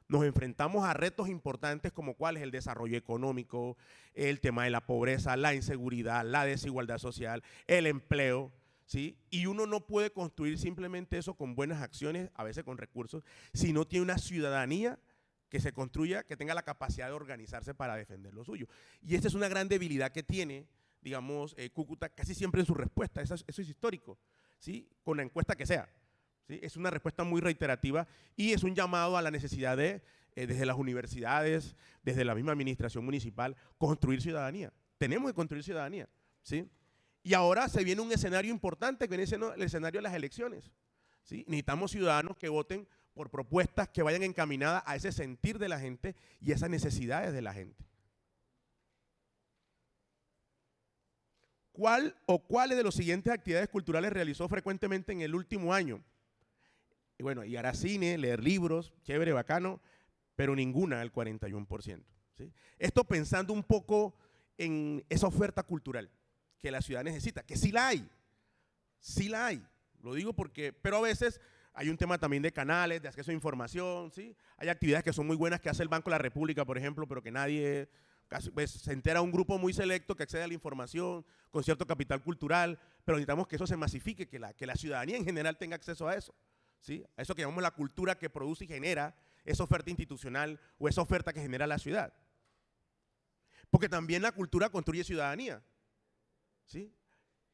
S4: Nos enfrentamos a retos importantes como cuál es el desarrollo económico, el tema de la pobreza, la inseguridad, la desigualdad social, el empleo, ¿sí? Y uno no puede construir simplemente eso con buenas acciones, a veces con recursos, si no tiene una ciudadanía que se construya, que tenga la capacidad de organizarse para defender lo suyo. Y esta es una gran debilidad que tiene, digamos, Cúcuta casi siempre en su respuesta. Eso es histórico, ¿sí? Con la encuesta que sea, ¿sí? Es una respuesta muy reiterativa y es un llamado a la necesidad de, desde las universidades, desde la misma administración municipal, construir ciudadanía. Tenemos que construir ciudadanía, ¿sí? Y ahora se viene un escenario importante, que viene siendo el escenario de las elecciones, ¿sí? Necesitamos ciudadanos que voten por propuestas que vayan encaminadas a ese sentir de la gente y a esas necesidades de la gente. ¿Cuál o cuáles de las siguientes actividades culturales realizó frecuentemente en el último año? Y bueno, ir a cine, leer libros, chévere, bacano, pero ninguna del 41%. ¿Sí? Esto pensando un poco en esa oferta cultural que la ciudad necesita, que sí la hay, lo digo porque, pero a veces hay un tema también de canales, de acceso a información, ¿sí? Hay actividades que son muy buenas que hace el Banco de la República, por ejemplo, pero que nadie, pues, se entera un grupo muy selecto que accede a la información con cierto capital cultural, pero necesitamos que eso se masifique, que la ciudadanía en general tenga acceso a eso, ¿sí? A eso que llamamos la cultura que produce y genera esa oferta institucional o esa oferta que genera la ciudad. Porque también la cultura construye ciudadanía, ¿sí?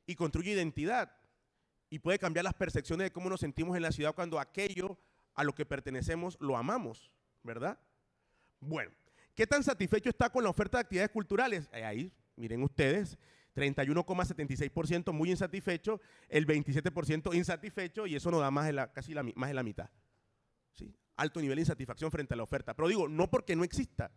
S4: Y construye identidad. Y puede cambiar las percepciones de cómo nos sentimos en la ciudad cuando aquello a lo que pertenecemos lo amamos, ¿verdad? Bueno, ¿qué tan satisfecho está con la oferta de actividades culturales? Ahí, miren ustedes, 31,76% muy insatisfecho, el 27% insatisfecho, y eso nos da más de la mitad, ¿sí? Alto nivel de insatisfacción frente a la oferta. Pero digo, no porque no exista,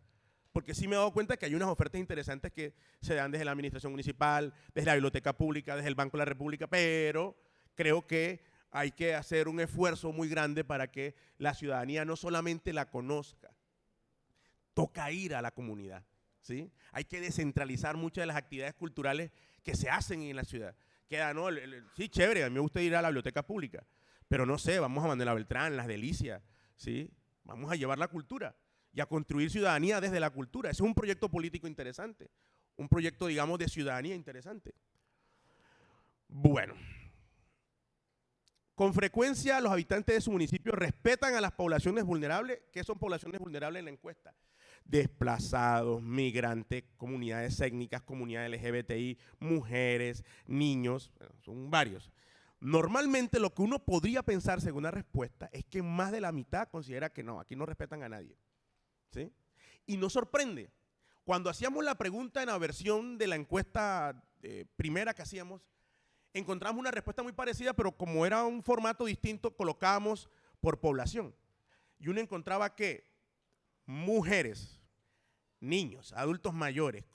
S4: porque sí me he dado cuenta que hay unas ofertas interesantes que se dan desde la administración municipal, desde la biblioteca pública, desde el Banco de la República, pero creo que hay que hacer un esfuerzo muy grande para que la ciudadanía no solamente la conozca, toca ir a la comunidad, ¿sí? Hay que descentralizar muchas de las actividades culturales que se hacen en la ciudad. Queda, ¿no? Sí, chévere, a mí me gusta ir a la biblioteca pública, pero no sé, vamos a Manuela Beltrán, Las Delicias, ¿sí? Vamos a llevar la cultura y a construir ciudadanía desde la cultura. Ese es un proyecto político interesante.
S5: un proyecto, digamos, de ciudadanía interesante. Bueno, con frecuencia los habitantes de su municipio respetan a las poblaciones vulnerables. ¿Qué son poblaciones vulnerables en la encuesta? Desplazados, migrantes, comunidades étnicas, comunidades LGBTI, mujeres, niños, bueno, son varios. Normalmente lo que uno podría pensar según la respuesta es que más de la mitad considera que no, aquí no respetan a nadie, ¿sí? Y nos sorprende. Cuando hacíamos la pregunta en la versión de la encuesta primera que hacíamos, encontramos una respuesta muy parecida, pero como era un formato distinto, colocábamos por población. Y uno encontraba que mujeres, niños, adultos mayores,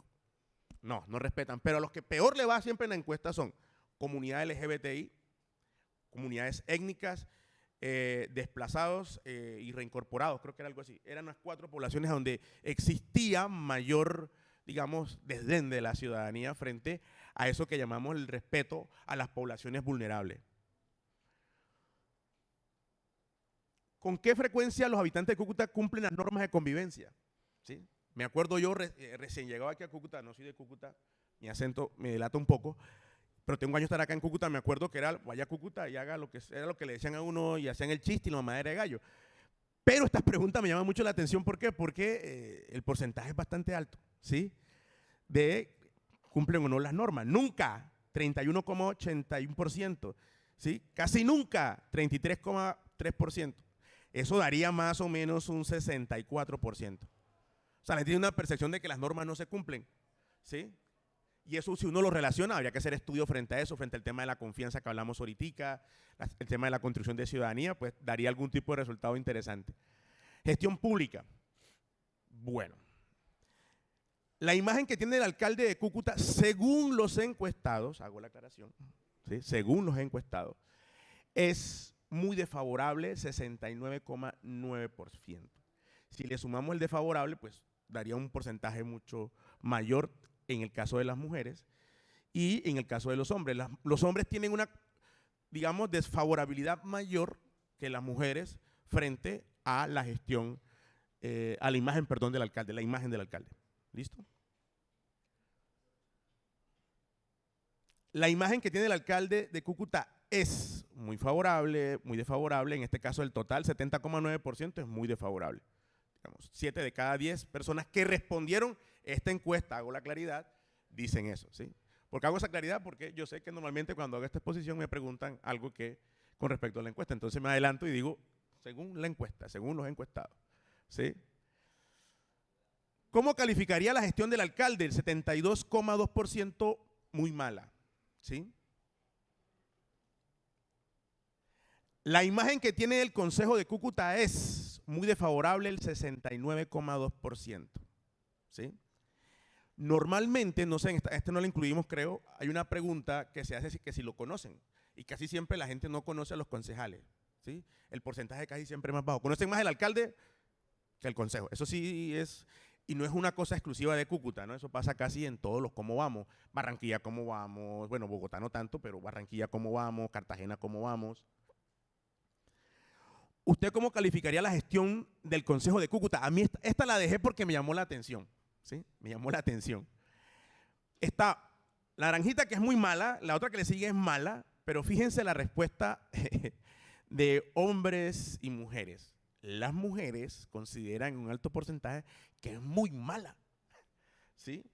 S5: no respetan. Pero a los que peor le va siempre en la encuesta son comunidades LGBTI, comunidades étnicas, desplazados y reincorporados, creo que era algo así. Eran las 4 poblaciones donde existía mayor, digamos, desdén de la ciudadanía frente a eso que llamamos el respeto a las poblaciones vulnerables. ¿Con qué frecuencia los habitantes de Cúcuta cumplen las normas de convivencia? ¿Sí? Me acuerdo yo, recién llegado aquí a Cúcuta, no soy de Cúcuta, mi acento me delata un poco, pero tengo años de estar acá en Cúcuta, me acuerdo que era, vaya a Cúcuta y haga lo que era lo que le decían a uno y hacían el chiste y la mamadera de gallo. Pero estas preguntas me llaman mucho la atención, ¿por qué? Porque el porcentaje es bastante alto, ¿sí? De cumplen o no las normas. Nunca, 31,81%, ¿sí? Casi nunca, 33,3%. Eso daría más o menos un 64%. O sea, le tiene una percepción de que las normas no se cumplen, ¿sí? Y eso, si uno lo relaciona, habría que hacer estudios frente a eso, frente al tema de la confianza que hablamos ahorita, el tema de la construcción de ciudadanía, pues daría algún tipo de resultado interesante. Gestión pública. Bueno, la imagen que tiene el alcalde de Cúcuta, según los encuestados, hago la aclaración, ¿sí? Según los encuestados, es muy desfavorable, 69,9%. Si le sumamos el desfavorable, pues daría un porcentaje mucho mayor en el caso de las mujeres y en el caso de los hombres. Los hombres tienen una, digamos, desfavorabilidad mayor que las mujeres frente a la gestión, a la imagen, perdón, del alcalde, la imagen del alcalde. ¿Listo? La imagen que tiene el alcalde de Cúcuta es muy favorable, muy desfavorable. En este caso, el total, 70,9%, es muy desfavorable. Digamos, 7 de cada 10 personas que respondieron esta encuesta, hago la claridad, dicen eso, ¿sí? ¿Por qué hago esa claridad? Porque yo sé que normalmente cuando hago esta exposición me preguntan algo que con respecto a la encuesta. Entonces me adelanto y digo, según la encuesta, según los encuestados, ¿sí? ¿Cómo calificaría la gestión del alcalde? El 72,2% muy mala, ¿sí? La imagen que tiene el Consejo de Cúcuta es muy desfavorable, el 69,2%, ¿sí? Normalmente, no sé, este no lo incluimos, creo, hay una pregunta que se hace que si lo conocen, y casi siempre la gente no conoce a los concejales, ¿sí? El porcentaje casi siempre es más bajo. Conocen más el alcalde que el consejo. Eso sí es, y no es una cosa exclusiva de Cúcuta, ¿no? Eso pasa casi en todos los cómo vamos. Barranquilla, cómo vamos, bueno, Bogotá no tanto, pero Barranquilla, cómo vamos, Cartagena, cómo vamos. ¿Usted cómo calificaría la gestión del Consejo de Cúcuta? A mí esta la dejé porque me llamó la atención, ¿sí? Me llamó la atención. Está la naranjita, que es muy mala, la otra que le sigue es mala, pero fíjense la respuesta de hombres y mujeres. Las mujeres consideran en un alto porcentaje que es muy mala, ¿sí?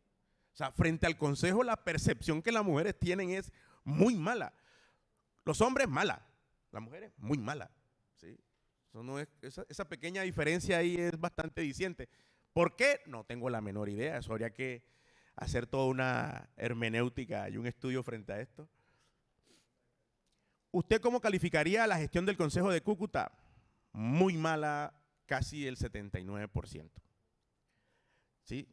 S5: O sea, frente al Consejo, la percepción que las mujeres tienen es muy mala. Los hombres, mala. Las mujeres, muy mala, ¿sí? Eso no es, esa pequeña diferencia ahí es bastante diciente. ¿Por qué? No tengo la menor idea. Eso habría que hacer toda una hermenéutica y un estudio frente a esto. ¿Usted cómo calificaría la gestión del Consejo de Cúcuta? Muy mala, casi el 79%. ¿Sí?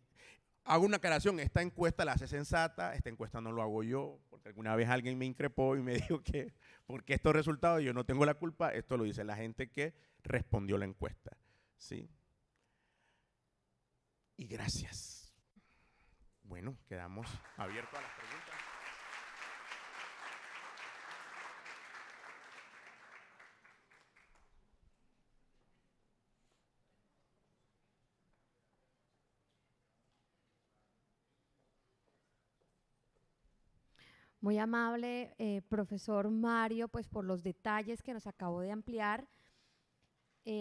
S5: Hago una aclaración, esta encuesta la hace Sensata, esta encuesta no lo hago yo, porque alguna vez alguien me increpó y me dijo que, porque estos resultados yo no tengo la culpa, esto lo dice la gente que respondió la encuesta. ¿Sí? Y gracias. Bueno, quedamos abiertos a las preguntas.
S1: Muy amable, profesor Mario, pues por los detalles que nos acabó de ampliar.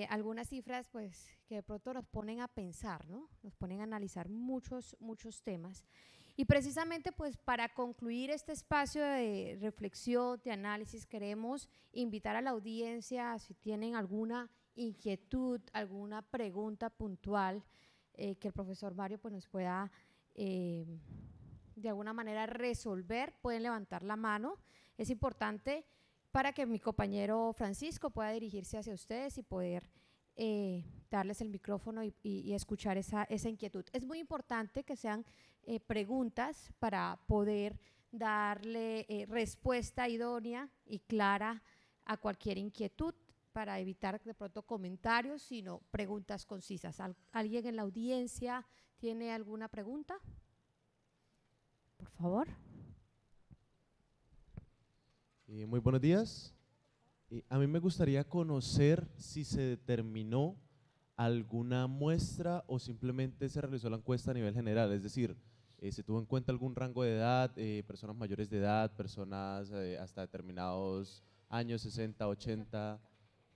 S1: Algunas cifras pues que de pronto nos ponen a pensar, ¿no? Nos ponen a analizar muchos temas. Y precisamente pues para concluir este espacio de reflexión, de análisis, queremos invitar a la audiencia, si tienen alguna inquietud, alguna pregunta puntual, que el profesor Mario pues nos pueda de alguna manera resolver, pueden levantar la mano. Es importante para que mi compañero Francisco pueda dirigirse hacia ustedes y poder darles el micrófono y escuchar esa inquietud. Es muy importante que sean preguntas para poder darle respuesta idónea y clara a cualquier inquietud, para evitar de pronto comentarios, sino preguntas concisas. ¿Alguien en la audiencia tiene alguna pregunta? Por favor.
S6: Muy buenos días. A mí me gustaría conocer si se determinó alguna muestra o simplemente se realizó la encuesta a nivel general, es decir, ¿se tuvo en cuenta algún rango de edad, personas mayores de edad, personas hasta determinados años, 60, 80,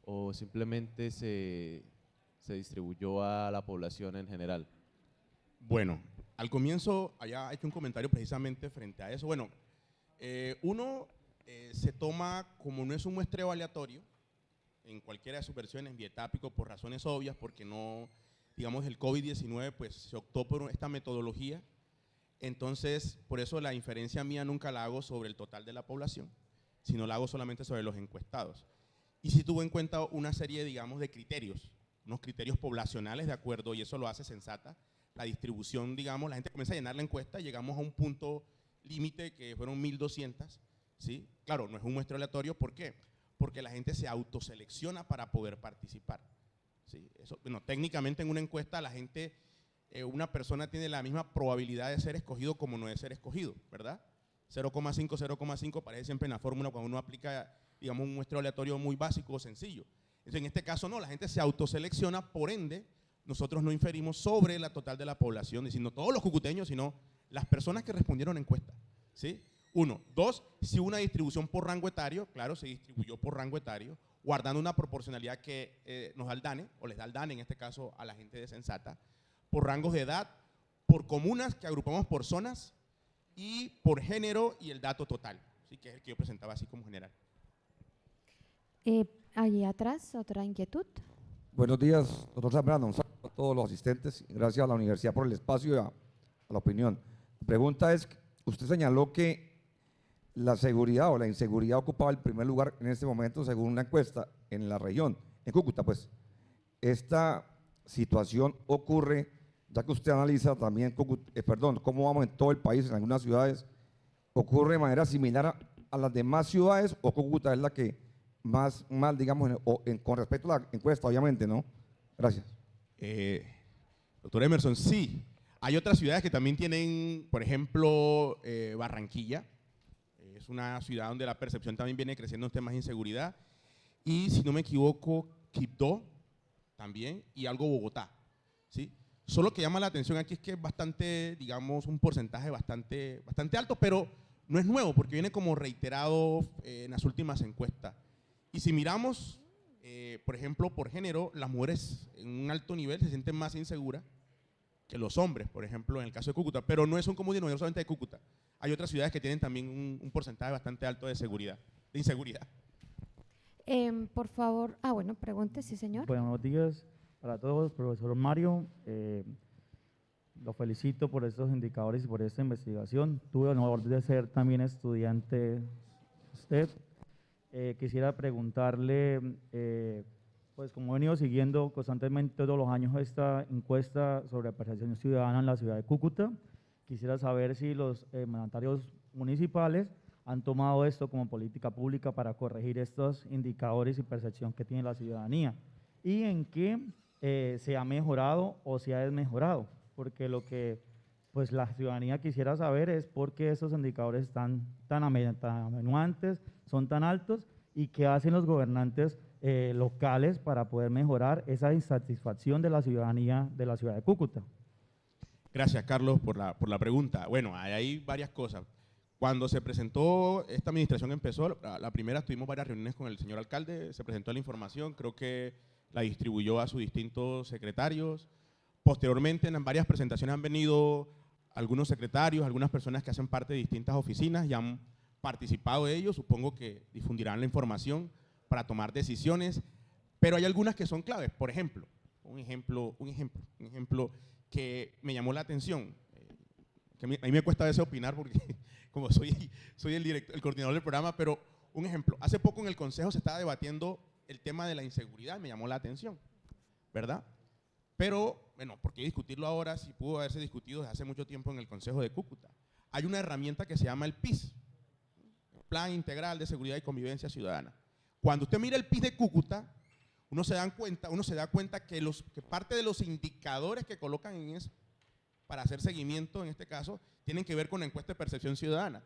S6: o simplemente se distribuyó a la población en general?
S5: Bueno, al comienzo había hecho un comentario precisamente frente a eso. Bueno, uno se toma, como no es un muestreo aleatorio, en cualquiera de sus versiones, bietápico, por razones obvias, porque no, digamos, el COVID-19, pues se optó por esta metodología. Entonces, por eso la inferencia mía nunca la hago sobre el total de la población, sino la hago solamente sobre los encuestados. Y sí tuvo en cuenta una serie, digamos, de criterios, unos criterios poblacionales de acuerdo, y eso lo hace sensata, la distribución, digamos, la gente comienza a llenar la encuesta, llegamos a un punto límite que fueron 1.200, ¿sí? Claro, no es un muestreo aleatorio, ¿por qué? Porque la gente se autoselecciona para poder participar, ¿sí? Eso, bueno, técnicamente en una encuesta la gente, una persona tiene la misma probabilidad de ser escogido como no de ser escogido, ¿verdad? 0,5, 0,5 parece siempre en la fórmula cuando uno aplica, digamos, un muestreo aleatorio muy básico o sencillo. Entonces, en este caso no, la gente se autoselecciona, por ende, nosotros no inferimos sobre la total de la población, diciendo todos los cucuteños, sino las personas que respondieron a encuesta, ¿sí? Uno. Dos, si hubo una distribución por rango etario, claro, se distribuyó por rango etario, guardando una proporcionalidad que nos da el DANE, o les da el DANE en este caso a la gente de Sensata, por rangos de edad, por comunas que agrupamos por zonas y por género y el dato total, ¿sí? Que es el que yo presentaba así como general.
S1: Allí atrás, otra inquietud.
S7: Buenos días, doctor Zambrano. Un saludo a todos los asistentes. Gracias a la universidad por el espacio y a la opinión. La pregunta es, usted señaló que la seguridad o la inseguridad ocupaba el primer lugar en este momento según una encuesta en la región, en Cúcuta, pues. Esta situación ocurre, ya que usted analiza también, cómo vamos en todo el país, en algunas ciudades, ¿ocurre de manera similar a las demás ciudades o Cúcuta es la que más mal, digamos, con respecto a la encuesta, obviamente, ¿no? Gracias.
S5: Doctor Emerson, sí. Hay otras ciudades que también tienen, por ejemplo, Barranquilla. Es una ciudad donde la percepción también viene creciendo en temas de inseguridad. Y, si no me equivoco, Quibdó también, y algo Bogotá, ¿sí? Solo que llama la atención aquí es que es bastante, digamos, un porcentaje bastante alto, pero no es nuevo, porque viene como reiterado en las últimas encuestas. Y si miramos, por ejemplo, por género, las mujeres en un alto nivel se sienten más inseguras que los hombres, por ejemplo, en el caso de Cúcuta, pero no es un común denominador solamente de Cúcuta. Hay otras ciudades que tienen también un porcentaje bastante alto de inseguridad.
S1: Por favor, bueno, pregunte, sí, señor.
S8: Buenos días para todos, profesor Mario. Lo felicito por estos indicadores y por esta investigación. Tuve el honor de ser también estudiante usted. Quisiera preguntarle, pues como he venido siguiendo constantemente todos los años esta encuesta sobre percepción ciudadana en la ciudad de Cúcuta, quisiera saber si los mandatarios municipales han tomado esto como política pública para corregir estos indicadores y percepción que tiene la ciudadanía y en qué se ha mejorado o se ha desmejorado, porque lo que pues la ciudadanía quisiera saber es por qué esos indicadores están tan amenuantes, son tan altos y qué hacen los gobernantes locales para poder mejorar esa insatisfacción de la ciudadanía de la ciudad de Cúcuta.
S5: Gracias, Carlos, por la pregunta. Bueno, hay varias cosas.
S4: Cuando se presentó, esta administración empezó, la primera tuvimos varias reuniones con el señor alcalde, se presentó la información, creo que la distribuyó a sus distintos secretarios. Posteriormente, en varias presentaciones han venido algunos secretarios, algunas personas que hacen parte de distintas oficinas y han participado de ello. Supongo que difundirán la información para tomar decisiones, pero hay algunas que son claves. Por ejemplo, un ejemplo que me llamó la atención, que a mí me cuesta a veces opinar porque como soy el coordinador del programa, pero un ejemplo, hace poco en el Consejo se estaba debatiendo el tema de la inseguridad, me llamó la atención, ¿verdad? Pero, bueno, ¿por qué discutirlo ahora si pudo haberse discutido desde hace mucho tiempo en el Consejo de Cúcuta? Hay una herramienta que se llama el PIS, Plan Integral de Seguridad y Convivencia Ciudadana. Cuando usted mira el PIS de Cúcuta, uno se da cuenta que parte de los indicadores que colocan en eso, para hacer seguimiento, en este caso, tienen que ver con la encuesta de percepción ciudadana.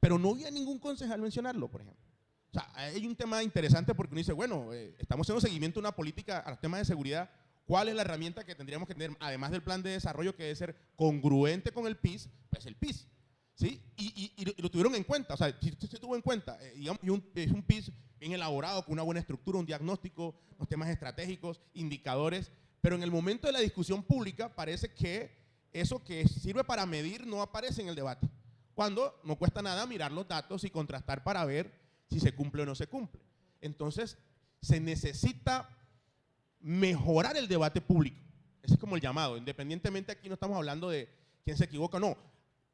S4: Pero no había ningún concejal mencionarlo, por ejemplo. O sea, hay un tema interesante porque uno dice, bueno, estamos haciendo seguimiento de una política a los temas de seguridad. ¿Cuál es la herramienta que tendríamos que tener, además del plan de desarrollo que debe ser congruente con el PIS? Pues el PIS, ¿sí? Y lo tuvieron en cuenta, o sea, si se tuvo en cuenta, digamos, es un PIS bien elaborado, con una buena estructura, un diagnóstico, los temas estratégicos, indicadores, pero en el momento de la discusión pública parece que eso que sirve para medir no aparece en el debate, cuando no cuesta nada mirar los datos y contrastar para ver si se cumple o no se cumple. Entonces, se necesita mejorar el debate público. Ese es como el llamado. Independientemente, aquí no estamos hablando de quién se equivoca o no.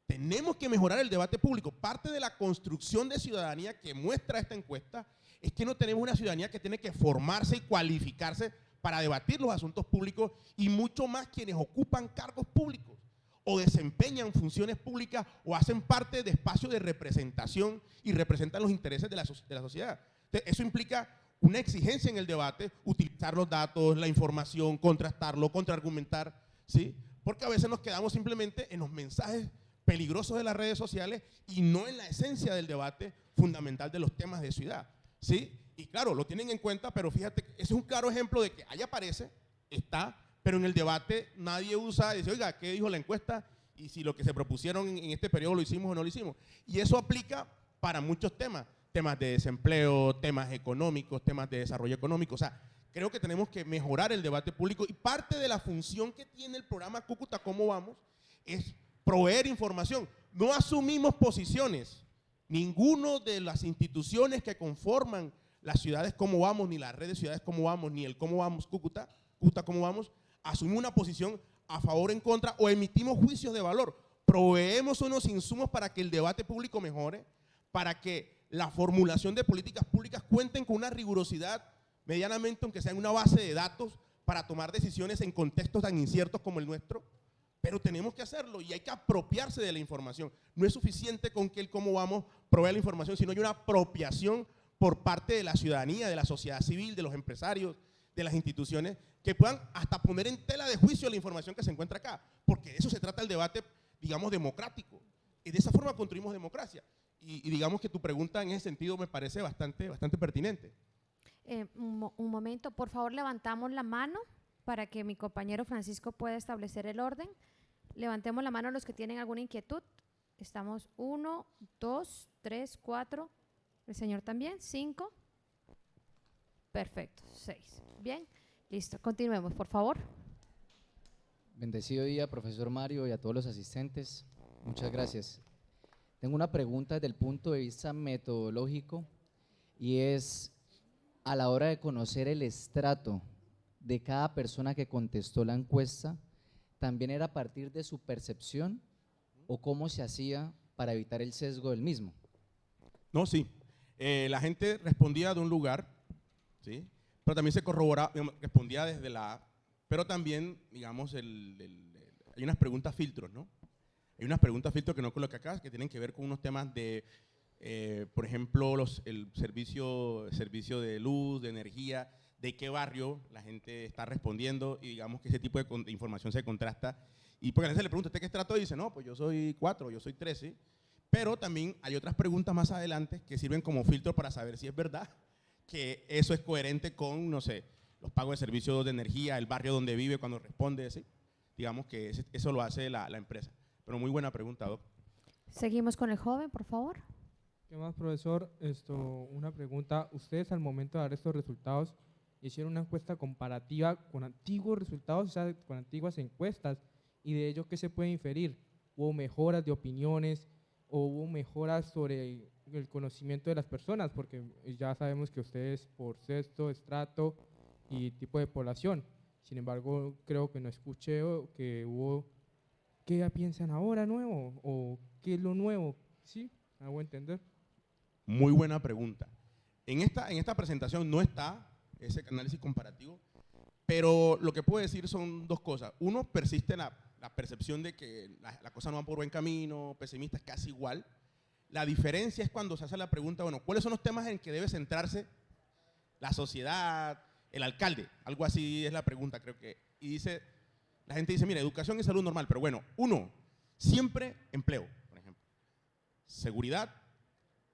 S4: Tenemos que mejorar el debate público. Parte de la construcción de ciudadanía que muestra esta encuesta es que no tenemos una ciudadanía que tiene que formarse y cualificarse para debatir los asuntos públicos, y mucho más quienes ocupan cargos públicos o desempeñan funciones públicas o hacen parte de espacios de representación y representan los intereses de la sociedad. Entonces, eso implica una exigencia en el debate, utilizar los datos, la información, contrastarlo, contraargumentar, ¿sí? Porque a veces nos quedamos simplemente en los mensajes peligrosos de las redes sociales y no en la esencia del debate fundamental de los temas de ciudad, ¿sí? Y claro, lo tienen en cuenta, pero fíjate, ese es un claro ejemplo de que ahí aparece, está, pero en el debate nadie usa, dice, oiga, ¿qué dijo la encuesta? Y si lo que se propusieron en este periodo lo hicimos o no lo hicimos. Y eso aplica para muchos temas, temas de desempleo, temas económicos, temas de desarrollo económico. O sea, creo que tenemos que mejorar el debate público, y parte de la función que tiene el programa Cúcuta ¿Cómo Vamos? Es proveer información. No asumimos posiciones. Ninguno de las instituciones que conforman las ciudades Cómo Vamos, ni la red de ciudades Cómo Vamos, ni el Cómo Vamos Cúcuta Cómo Vamos, asumimos una posición a favor o en contra o emitimos juicios de valor. Proveemos unos insumos para que el debate público mejore, para que la formulación de políticas públicas cuenten con una rigurosidad medianamente, aunque sea en una base de datos, para tomar decisiones en contextos tan inciertos como el nuestro. Pero tenemos que hacerlo y hay que apropiarse de la información. No es suficiente con que el Cómo Vamos provea la información, sino hay una apropiación por parte de la ciudadanía, de la sociedad civil, de los empresarios, de las instituciones, que puedan hasta poner en tela de juicio la información que se encuentra acá, porque de eso se trata el debate, digamos, democrático. Y de esa forma construimos democracia. Y digamos que tu pregunta en ese sentido me parece bastante pertinente.
S1: Un momento, por favor, levantamos la mano para que mi compañero Francisco pueda establecer el orden. Levantemos la mano los que tienen alguna inquietud. Estamos 1, 2, 3, 4. ¿El señor también? 5. Perfecto, 6. Bien, listo. Continuemos, por favor.
S9: Bendecido día, profesor Mario, y a todos los asistentes. Muchas gracias. Tengo una pregunta desde el punto de vista metodológico, y es, a la hora de conocer el estrato de cada persona que contestó la encuesta, ¿también era a partir de su percepción o cómo se hacía para evitar el sesgo del mismo?
S4: No, sí. La gente respondía de un lugar, ¿sí? Pero también se corroboraba, respondía desde la... Pero también, digamos, hay unas preguntas filtros, ¿no? Hay unas preguntas filtros que no coloqué acá, que tienen que ver con unos temas de, por ejemplo, el servicio de luz, de energía, de qué barrio la gente está respondiendo, y digamos que ese tipo de información se contrasta. Y porque a veces le pregunta, ¿usted qué estrato? Y dice, no, pues yo soy 4, yo soy 13. Pero también hay otras preguntas más adelante que sirven como filtro para saber si es verdad que eso es coherente con, no sé, los pagos de servicios de energía, el barrio donde vive cuando responde, ¿sí? Digamos que eso lo hace la empresa. Pero muy buena pregunta, Doc.
S1: Seguimos con el joven, por favor.
S10: ¿Qué más, profesor? Una pregunta. Ustedes al momento de dar estos resultados hicieron una encuesta comparativa con antiguos resultados, o sea, con antiguas encuestas, y de ello, ¿qué se puede inferir? ¿Hubo mejoras de opiniones o hubo mejoras sobre el conocimiento de las personas? Porque ya sabemos que ustedes por sexto, estrato y tipo de población. Sin embargo, creo que no escuché que hubo, ¿qué ya piensan ahora nuevo? ¿O qué es lo nuevo? ¿Sí? ¿Hago entender?
S5: Muy buena pregunta. En esta presentación no está ese análisis comparativo, pero lo que puedo decir son dos cosas. Uno, persiste la percepción de que la cosa no va por buen camino, pesimista, es casi igual. La diferencia es cuando se hace la pregunta, bueno, ¿cuáles son los temas en que debe centrarse la sociedad, el alcalde? Algo así es la pregunta, creo que. Y dice, la gente dice, mira, educación y salud normal, pero bueno, uno, siempre empleo, por ejemplo. Seguridad,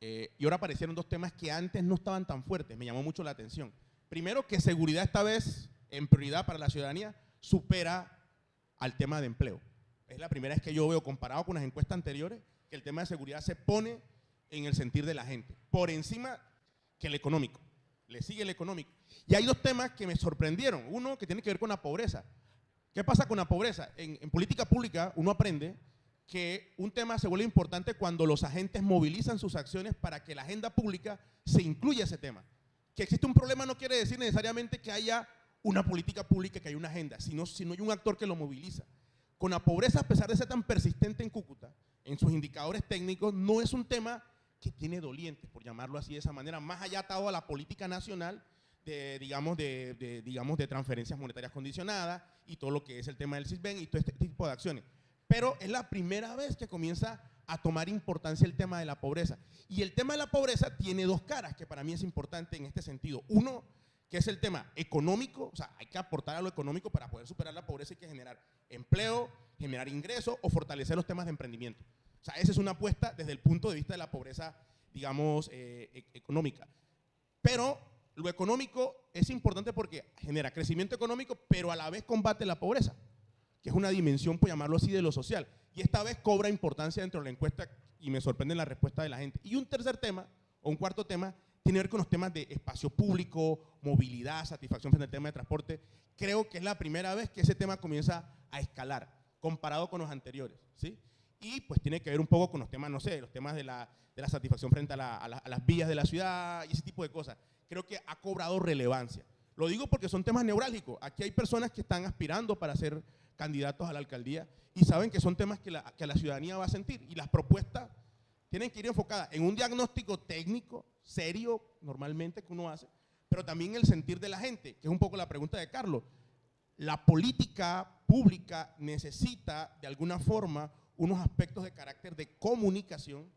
S5: y ahora aparecieron dos temas que antes no estaban tan fuertes, me llamó mucho la atención. Primero, que seguridad esta vez, en prioridad para la ciudadanía, supera al tema de empleo. Es la primera vez que yo veo, comparado con las encuestas anteriores, que el tema de seguridad se pone en el sentir de la gente, por encima que el económico. Le sigue el económico. Y hay dos temas que me sorprendieron. Uno, que tiene que ver con la pobreza. ¿Qué pasa con la pobreza? En política pública uno aprende que un tema se vuelve importante cuando los agentes movilizan sus acciones para que la agenda pública se incluya ese tema. Que existe un problema no quiere decir necesariamente que haya una política pública, que haya una agenda, sino hay un actor que lo moviliza. Con la pobreza, a pesar de ser tan persistente en Cúcuta, en sus indicadores técnicos, no es un tema que tiene dolientes, por llamarlo así de esa manera, más allá atado a la política nacional de transferencias monetarias condicionadas y todo lo que es el tema del CISBEN y todo este tipo de acciones. Pero es la primera vez que comienza a tomar importancia el tema de la pobreza. Y el tema de la pobreza tiene dos caras, que para mí es importante en este sentido. Uno, que es el tema económico, o sea, hay que aportar a lo económico para poder superar la pobreza, hay que generar empleo, generar ingresos o fortalecer los temas de emprendimiento. O sea, esa es una apuesta desde el punto de vista de la pobreza, digamos, económica. Pero lo económico es importante porque genera crecimiento económico, pero a la vez combate la pobreza, que es una dimensión, por llamarlo así, de lo social. Y esta vez cobra importancia dentro de la encuesta y me sorprende la respuesta de la gente. Y un tercer tema, o un cuarto tema, tiene que ver con los temas de espacio público, movilidad, satisfacción frente al tema de transporte. Creo que es la primera vez que ese tema comienza a escalar, comparado con los anteriores, ¿sí? Y pues tiene que ver un poco con los temas, no sé, los temas de la satisfacción frente a las vías de la ciudad y ese tipo de cosas. Creo que ha cobrado relevancia. Lo digo porque son temas neurálgicos. Aquí hay personas que están aspirando para ser candidatos a la alcaldía y saben que son temas que la ciudadanía va a sentir, y las propuestas tienen que ir enfocadas en un diagnóstico técnico, serio, normalmente, que uno hace, pero también el sentir de la gente, que es un poco la pregunta de Carlos. La política pública necesita, de alguna forma, unos aspectos de carácter de comunicación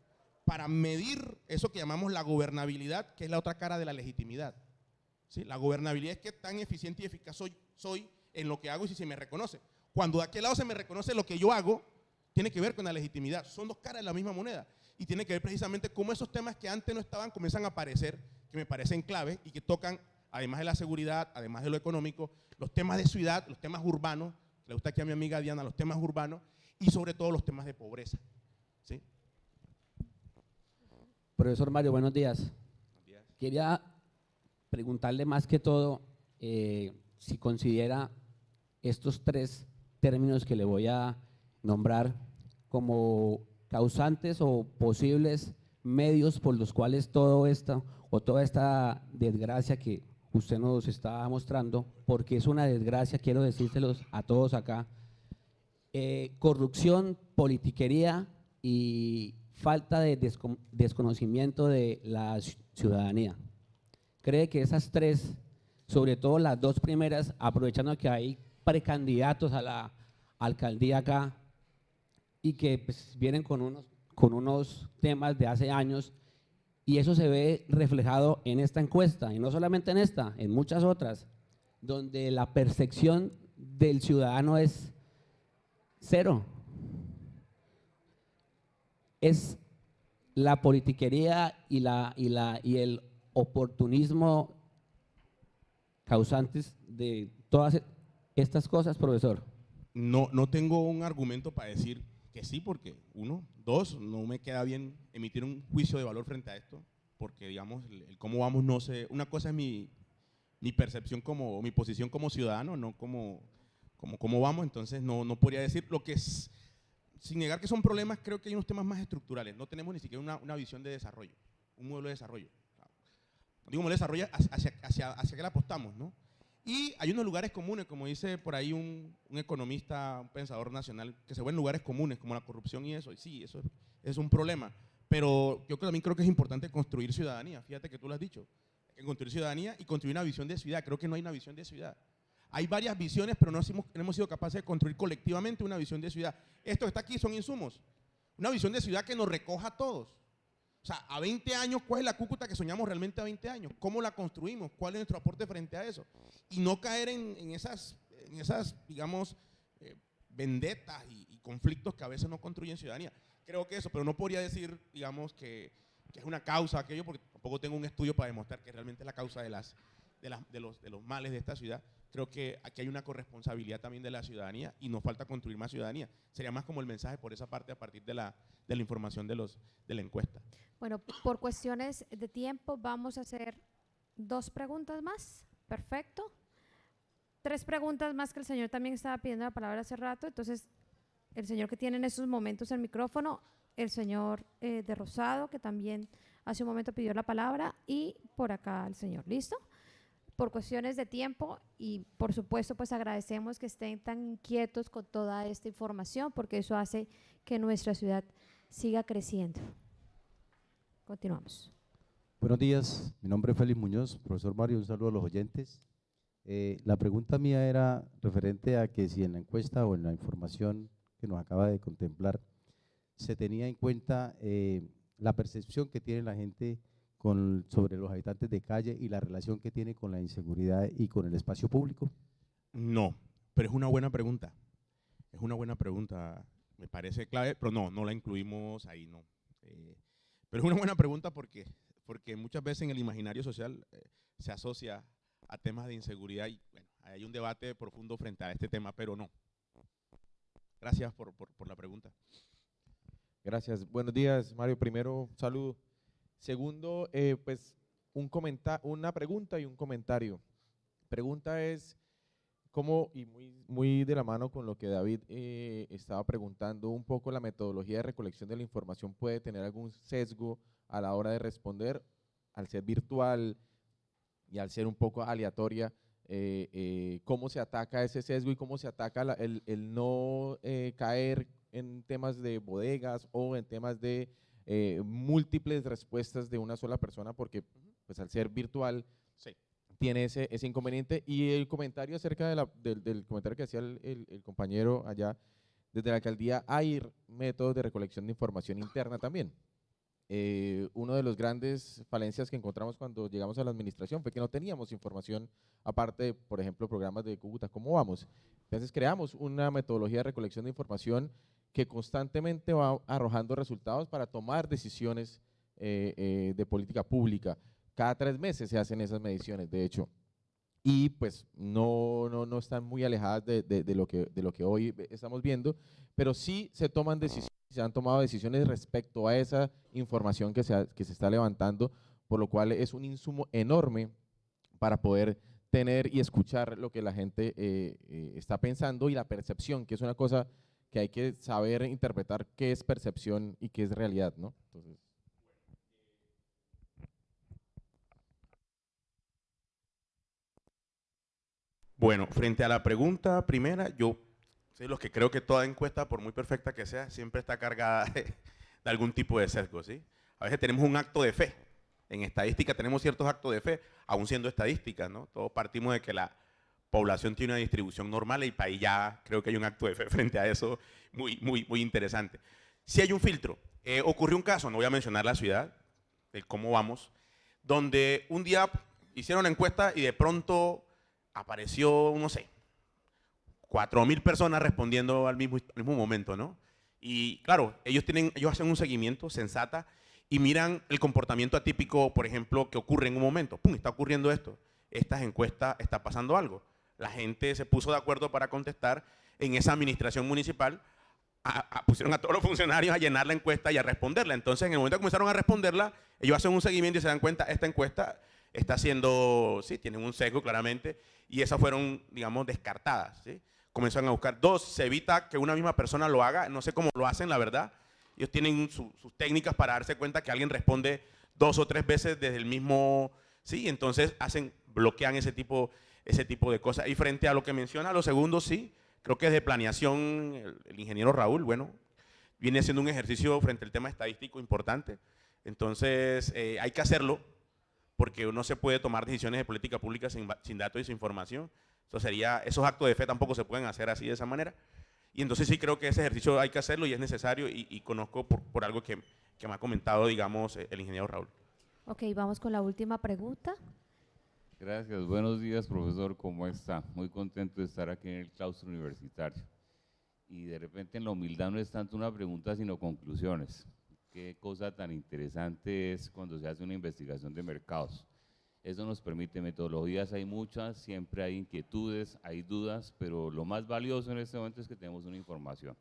S5: para medir eso que llamamos la gobernabilidad, que es la otra cara de la legitimidad. ¿Sí? La gobernabilidad es que tan eficiente y eficaz soy en lo que hago y si se me reconoce. Cuando de aquel lado se me reconoce lo que yo hago, tiene que ver con la legitimidad. Son dos caras de la misma moneda. Y tiene que ver precisamente cómo esos temas que antes no estaban comienzan a aparecer, que me parecen claves y que tocan, además de la seguridad, además de lo económico, los temas de ciudad, los temas urbanos, le gusta aquí a mi amiga Diana, los temas urbanos y sobre todo los temas de pobreza. ¿Sí?
S11: Profesor Mario, buenos días.
S5: Buenos días.
S11: Quería preguntarle más que todo si considera estos tres términos que le voy a nombrar como causantes o posibles medios por los cuales toda esta desgracia que usted nos está mostrando, porque es una desgracia, quiero decírselos a todos acá, corrupción, politiquería y falta de desconocimiento de la ciudadanía. ¿Cree que esas tres, sobre todo las dos primeras, aprovechando que hay precandidatos a la alcaldía acá y que pues, vienen con unos temas de hace años, y eso se ve reflejado en esta encuesta, y no solamente en esta, en muchas otras, donde la percepción del ciudadano es cero? Es la politiquería y el oportunismo causantes de todas estas cosas, profesor.
S5: No tengo un argumento para decir
S4: que sí, porque uno, dos, no me queda bien emitir un juicio de valor frente a esto, porque digamos, el cómo vamos no sé, una cosa es mi percepción mi posición como ciudadano, no como cómo vamos, entonces no podría decir lo que es, sin negar que son problemas, creo que hay unos temas más estructurales, no tenemos ni siquiera una visión de desarrollo, un modelo de desarrollo. Digo modelo de desarrollo hacia qué le apostamos, ¿no? Y hay unos lugares comunes, como dice por ahí un economista, un pensador nacional, que se ven lugares comunes, como la corrupción y eso. Y sí, eso es un problema. Pero yo también creo que es importante construir ciudadanía. Fíjate que tú lo has dicho. Hay que construir ciudadanía y construir una visión de ciudad. Creo que no hay una visión de ciudad. Hay varias visiones, pero no hemos sido capaces de construir colectivamente una visión de ciudad. Esto que está aquí son insumos. Una visión de ciudad que nos recoja a todos. O sea, a 20 años, ¿cuál es la Cúcuta que soñamos realmente a 20 años? ¿Cómo la construimos? ¿Cuál es nuestro aporte frente a eso? Y no caer en esas digamos, vendetas y conflictos que a veces no construyen ciudadanía. Creo que eso, pero no podría decir, digamos, que es una causa aquello, porque tampoco tengo un estudio para demostrar que realmente es la causa de los males de esta ciudad. Creo que aquí hay una corresponsabilidad también de la ciudadanía y nos falta construir más ciudadanía. Sería más como el mensaje por esa parte a partir de la información de la encuesta.
S1: Bueno, por cuestiones de tiempo vamos a hacer 2 preguntas más. Perfecto. 3 preguntas más que el señor también estaba pidiendo la palabra hace rato. Entonces, el señor que tiene en estos momentos el micrófono, el señor de Rosado, que también hace un momento pidió la palabra, y por acá el señor. ¿Listo? Por cuestiones de tiempo y por supuesto pues agradecemos que estén tan inquietos con toda esta información porque eso hace que nuestra ciudad siga creciendo. Continuamos.
S12: Buenos días, mi nombre es Félix Muñoz, profesor Mario, un saludo a los oyentes. La pregunta mía era referente a que si en la encuesta o en la información que nos acaba de contemplar se tenía en cuenta la percepción que tiene la gente sobre los habitantes de calle y la relación que tiene con la inseguridad y con el espacio público.
S4: No, pero es una buena pregunta. Es una buena pregunta, me parece clave, pero no la incluimos ahí, no. Pero es una buena pregunta porque muchas veces en el imaginario social se asocia a temas de inseguridad y bueno, hay un debate profundo frente a este tema, pero no. Gracias por la pregunta.
S13: Gracias. Buenos días, Mario. Primero, saludo. Segundo, pues una pregunta y un comentario. Pregunta es cómo, y muy de la mano con lo que David estaba preguntando, un poco la metodología de recolección de la información puede tener algún sesgo a la hora de responder, al ser virtual y al ser un poco aleatoria, cómo se ataca ese sesgo y cómo se ataca el no caer en temas de bodegas o en temas de múltiples respuestas de una sola persona, porque pues al ser virtual tiene ese inconveniente. Y el comentario acerca del comentario que hacía el compañero allá, desde la alcaldía hay métodos de recolección de información interna también. Uno de los grandes falencias que encontramos cuando llegamos a la administración fue que no teníamos información, aparte de, por ejemplo, programas de Cúcuta, ¿cómo vamos? Entonces creamos una metodología de recolección de información que constantemente va arrojando resultados para tomar decisiones de política pública. Cada 3 meses se hacen esas mediciones, de hecho, y pues no están muy alejadas de lo que hoy estamos viendo, pero sí se toman decisiones, se han tomado decisiones respecto a esa información que se está levantando, por lo cual es un insumo enorme para poder tener y escuchar lo que la gente está pensando y la percepción, que es una cosa que hay que saber interpretar qué es percepción y qué es realidad, ¿no? Entonces,
S5: bueno, frente a la pregunta primera, yo soy de los que creo que toda encuesta, por muy perfecta que sea, siempre está cargada de algún tipo de sesgo, ¿sí? A veces tenemos un acto de fe. En estadística tenemos ciertos actos de fe, aún siendo estadísticas, ¿no? Todos partimos de que la población tiene una distribución normal y para ahí ya creo que hay un acto de fe frente a eso muy interesante. Si hay un filtro. Ocurrió un caso, no voy a mencionar la ciudad, el cómo vamos, donde un día hicieron una encuesta y de pronto apareció, no sé, 4.000 personas respondiendo al mismo momento, ¿no? Y claro, ellos hacen un seguimiento sensata y miran el comportamiento atípico, por ejemplo, que ocurre en un momento. ¡Pum! Está ocurriendo esto. Estas encuestas está pasando algo. La gente se puso de acuerdo para contestar en esa administración municipal pusieron a todos los funcionarios a llenar la encuesta y a responderla. Entonces, en el momento que comenzaron a responderla, ellos hacen un seguimiento y se dan cuenta, esta encuesta está siendo, sí, tienen un sesgo claramente, y esas fueron, digamos, descartadas, ¿sí? Comenzaron a buscar. Dos, se evita que una misma persona lo haga, no sé cómo lo hacen, la verdad. Ellos tienen sus técnicas para darse cuenta que alguien responde 2 o 3 veces desde el mismo, sí, entonces bloquean ese tipo de cosas. Y frente a lo que menciona, lo segundo, sí, creo que desde planeación, el ingeniero Raúl, bueno, viene haciendo un ejercicio frente al tema estadístico importante. Entonces, hay que hacerlo, porque no se puede tomar decisiones de política pública sin datos y sin información. Esos actos de fe tampoco se pueden hacer así de esa manera. Y entonces sí creo que ese ejercicio hay que hacerlo y es necesario, y conozco por algo que me ha comentado, digamos, el ingeniero Raúl.
S1: Ok, vamos con la última pregunta.
S14: Gracias, buenos días, profesor, ¿cómo está? Muy contento de estar aquí en el claustro universitario. Y de repente en la humildad no es tanto una pregunta, sino conclusiones. Qué cosa tan interesante es cuando se hace una investigación de mercados. Eso nos permite metodologías, hay muchas, siempre hay inquietudes, hay dudas, pero lo más valioso en este momento es que tenemos una información.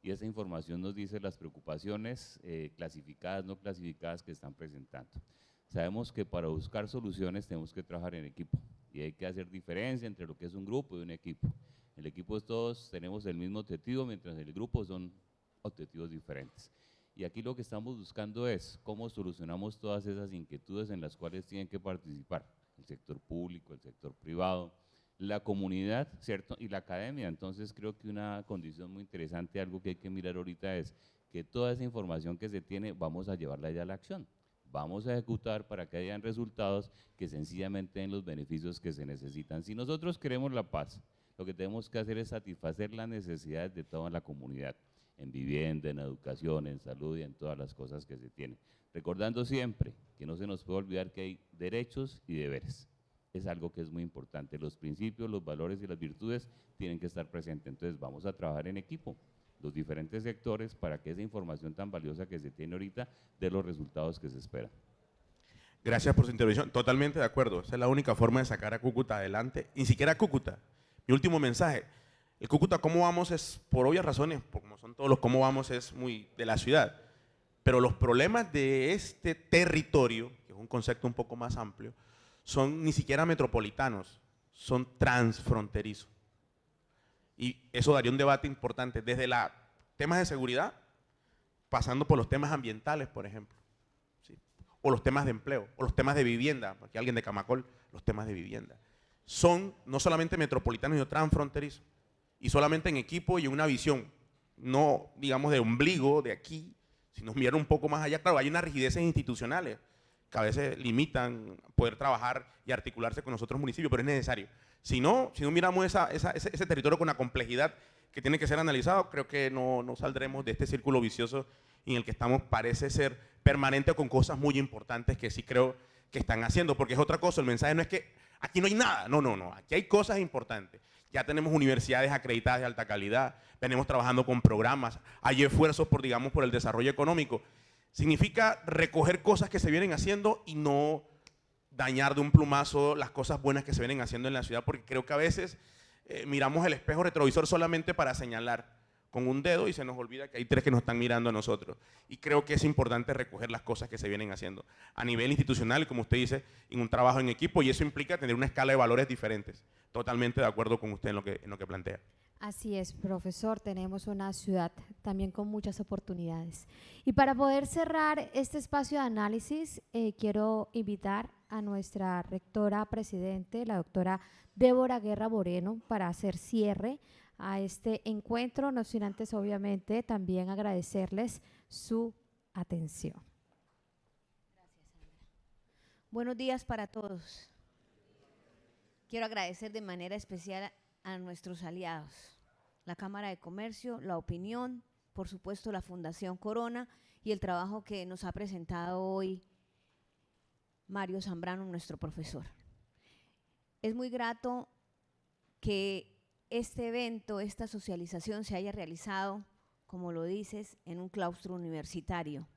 S14: Y esa información nos dice las preocupaciones clasificadas, no clasificadas que están presentando. Sabemos que para buscar soluciones tenemos que trabajar en equipo y hay que hacer diferencia entre lo que es un grupo y un equipo. El equipo es todos tenemos el mismo objetivo, mientras en el grupo son objetivos diferentes. Y aquí lo que estamos buscando es cómo solucionamos todas esas inquietudes en las cuales tienen que participar el sector público, el sector privado, la comunidad, ¿cierto? Y la academia. Entonces creo que una condición muy interesante, algo que hay que mirar ahorita es que toda esa información que se tiene vamos a llevarla ya a la acción. Vamos a ejecutar para que hayan resultados que sencillamente den los beneficios que se necesitan. Si nosotros queremos la paz, lo que tenemos que hacer es satisfacer las necesidades de toda la comunidad, en vivienda, en educación, en salud y en todas las cosas que se tienen. Recordando siempre que no se nos puede olvidar que hay derechos y deberes. Es algo que es muy importante. Los principios, los valores y las virtudes tienen que estar presentes. Entonces vamos a trabajar en equipo, los diferentes sectores, para que esa información tan valiosa que se tiene ahorita dé los resultados que se esperan.
S5: Gracias por su intervención. Totalmente de acuerdo. Esa es la única forma de sacar a Cúcuta adelante. Ni siquiera a Cúcuta. Mi último mensaje. El Cúcuta, cómo vamos, es por obvias razones, como son todos los cómo vamos, es muy de la ciudad. Pero los problemas de este territorio, que es un concepto un poco más amplio, son ni siquiera metropolitanos, son transfronterizos. Y eso daría un debate importante, desde los temas de seguridad, pasando por los temas ambientales, por ejemplo, ¿sí? O los temas de empleo, o los temas de vivienda, aquí alguien de Camacol, los temas de vivienda. Son no solamente metropolitanos, sino transfronterizos. Y solamente en equipo y en una visión, no digamos de ombligo, de aquí, sino mirar un poco más allá. Claro, hay unas rigideces institucionales que a veces limitan poder trabajar y articularse con los otros municipios, pero es necesario. Si no miramos ese territorio con la complejidad que tiene que ser analizado, creo que no saldremos de este círculo vicioso en el que estamos, parece ser permanente, con cosas muy importantes que sí creo que están haciendo, porque es otra cosa. El mensaje no es que aquí no hay nada, no, aquí hay cosas importantes. Ya tenemos universidades acreditadas de alta calidad, venimos trabajando con programas, hay esfuerzos por el desarrollo económico. Significa recoger cosas que se vienen haciendo y no dañar de un plumazo las cosas buenas que se vienen haciendo en la ciudad, porque creo que a veces miramos el espejo retrovisor solamente para señalar con un dedo y se nos olvida que hay 3 que nos están mirando a nosotros. Y creo que es importante recoger las cosas que se vienen haciendo a nivel institucional, como usted dice, en un trabajo en equipo, y eso implica tener una escala de valores diferentes. Totalmente de acuerdo con usted en lo que plantea.
S1: Así es, profesor, tenemos una ciudad también con muchas oportunidades. Y para poder cerrar este espacio de análisis, quiero invitar a nuestra rectora presidente, la doctora Débora Guerra Moreno, para hacer cierre a este encuentro, no sin antes obviamente también agradecerles su atención.
S15: Gracias, Sandra. Buenos días para todos. Quiero agradecer de manera especial a nuestros aliados, la Cámara de Comercio, La Opinión, por supuesto la Fundación Corona y el trabajo que nos ha presentado hoy Mario Zambrano, nuestro profesor. Es muy grato que este evento, esta socialización se haya realizado, como lo dices, en un claustro universitario.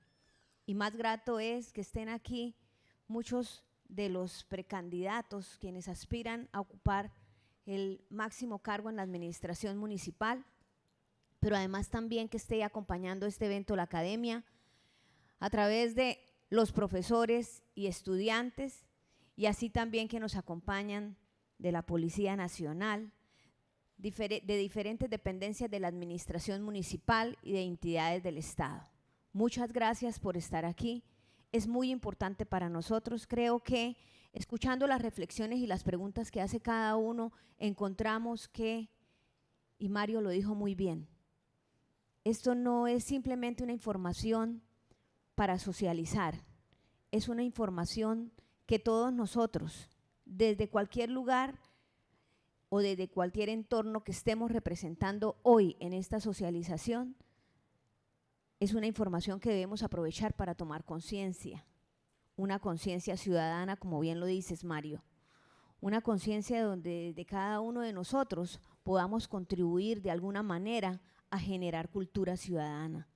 S15: Y más grato es que estén aquí muchos de los precandidatos quienes aspiran a ocupar el máximo cargo en la administración municipal, pero además también que esté acompañando este evento la academia, a través de los profesores y estudiantes, y así también que nos acompañan de la Policía Nacional, de diferentes dependencias de la administración municipal y de entidades del Estado. Muchas gracias por estar aquí. Es muy importante para nosotros. Creo que escuchando las reflexiones y las preguntas que hace cada uno, encontramos que, y Mario lo dijo muy bien, esto no es simplemente una información para socializar, es una información que todos nosotros, desde cualquier lugar o desde cualquier entorno que estemos representando hoy en esta socialización, es una información que debemos aprovechar para tomar conciencia, una conciencia ciudadana, como bien lo dices, Mario, una conciencia donde de cada uno de nosotros podamos contribuir de alguna manera a generar cultura ciudadana.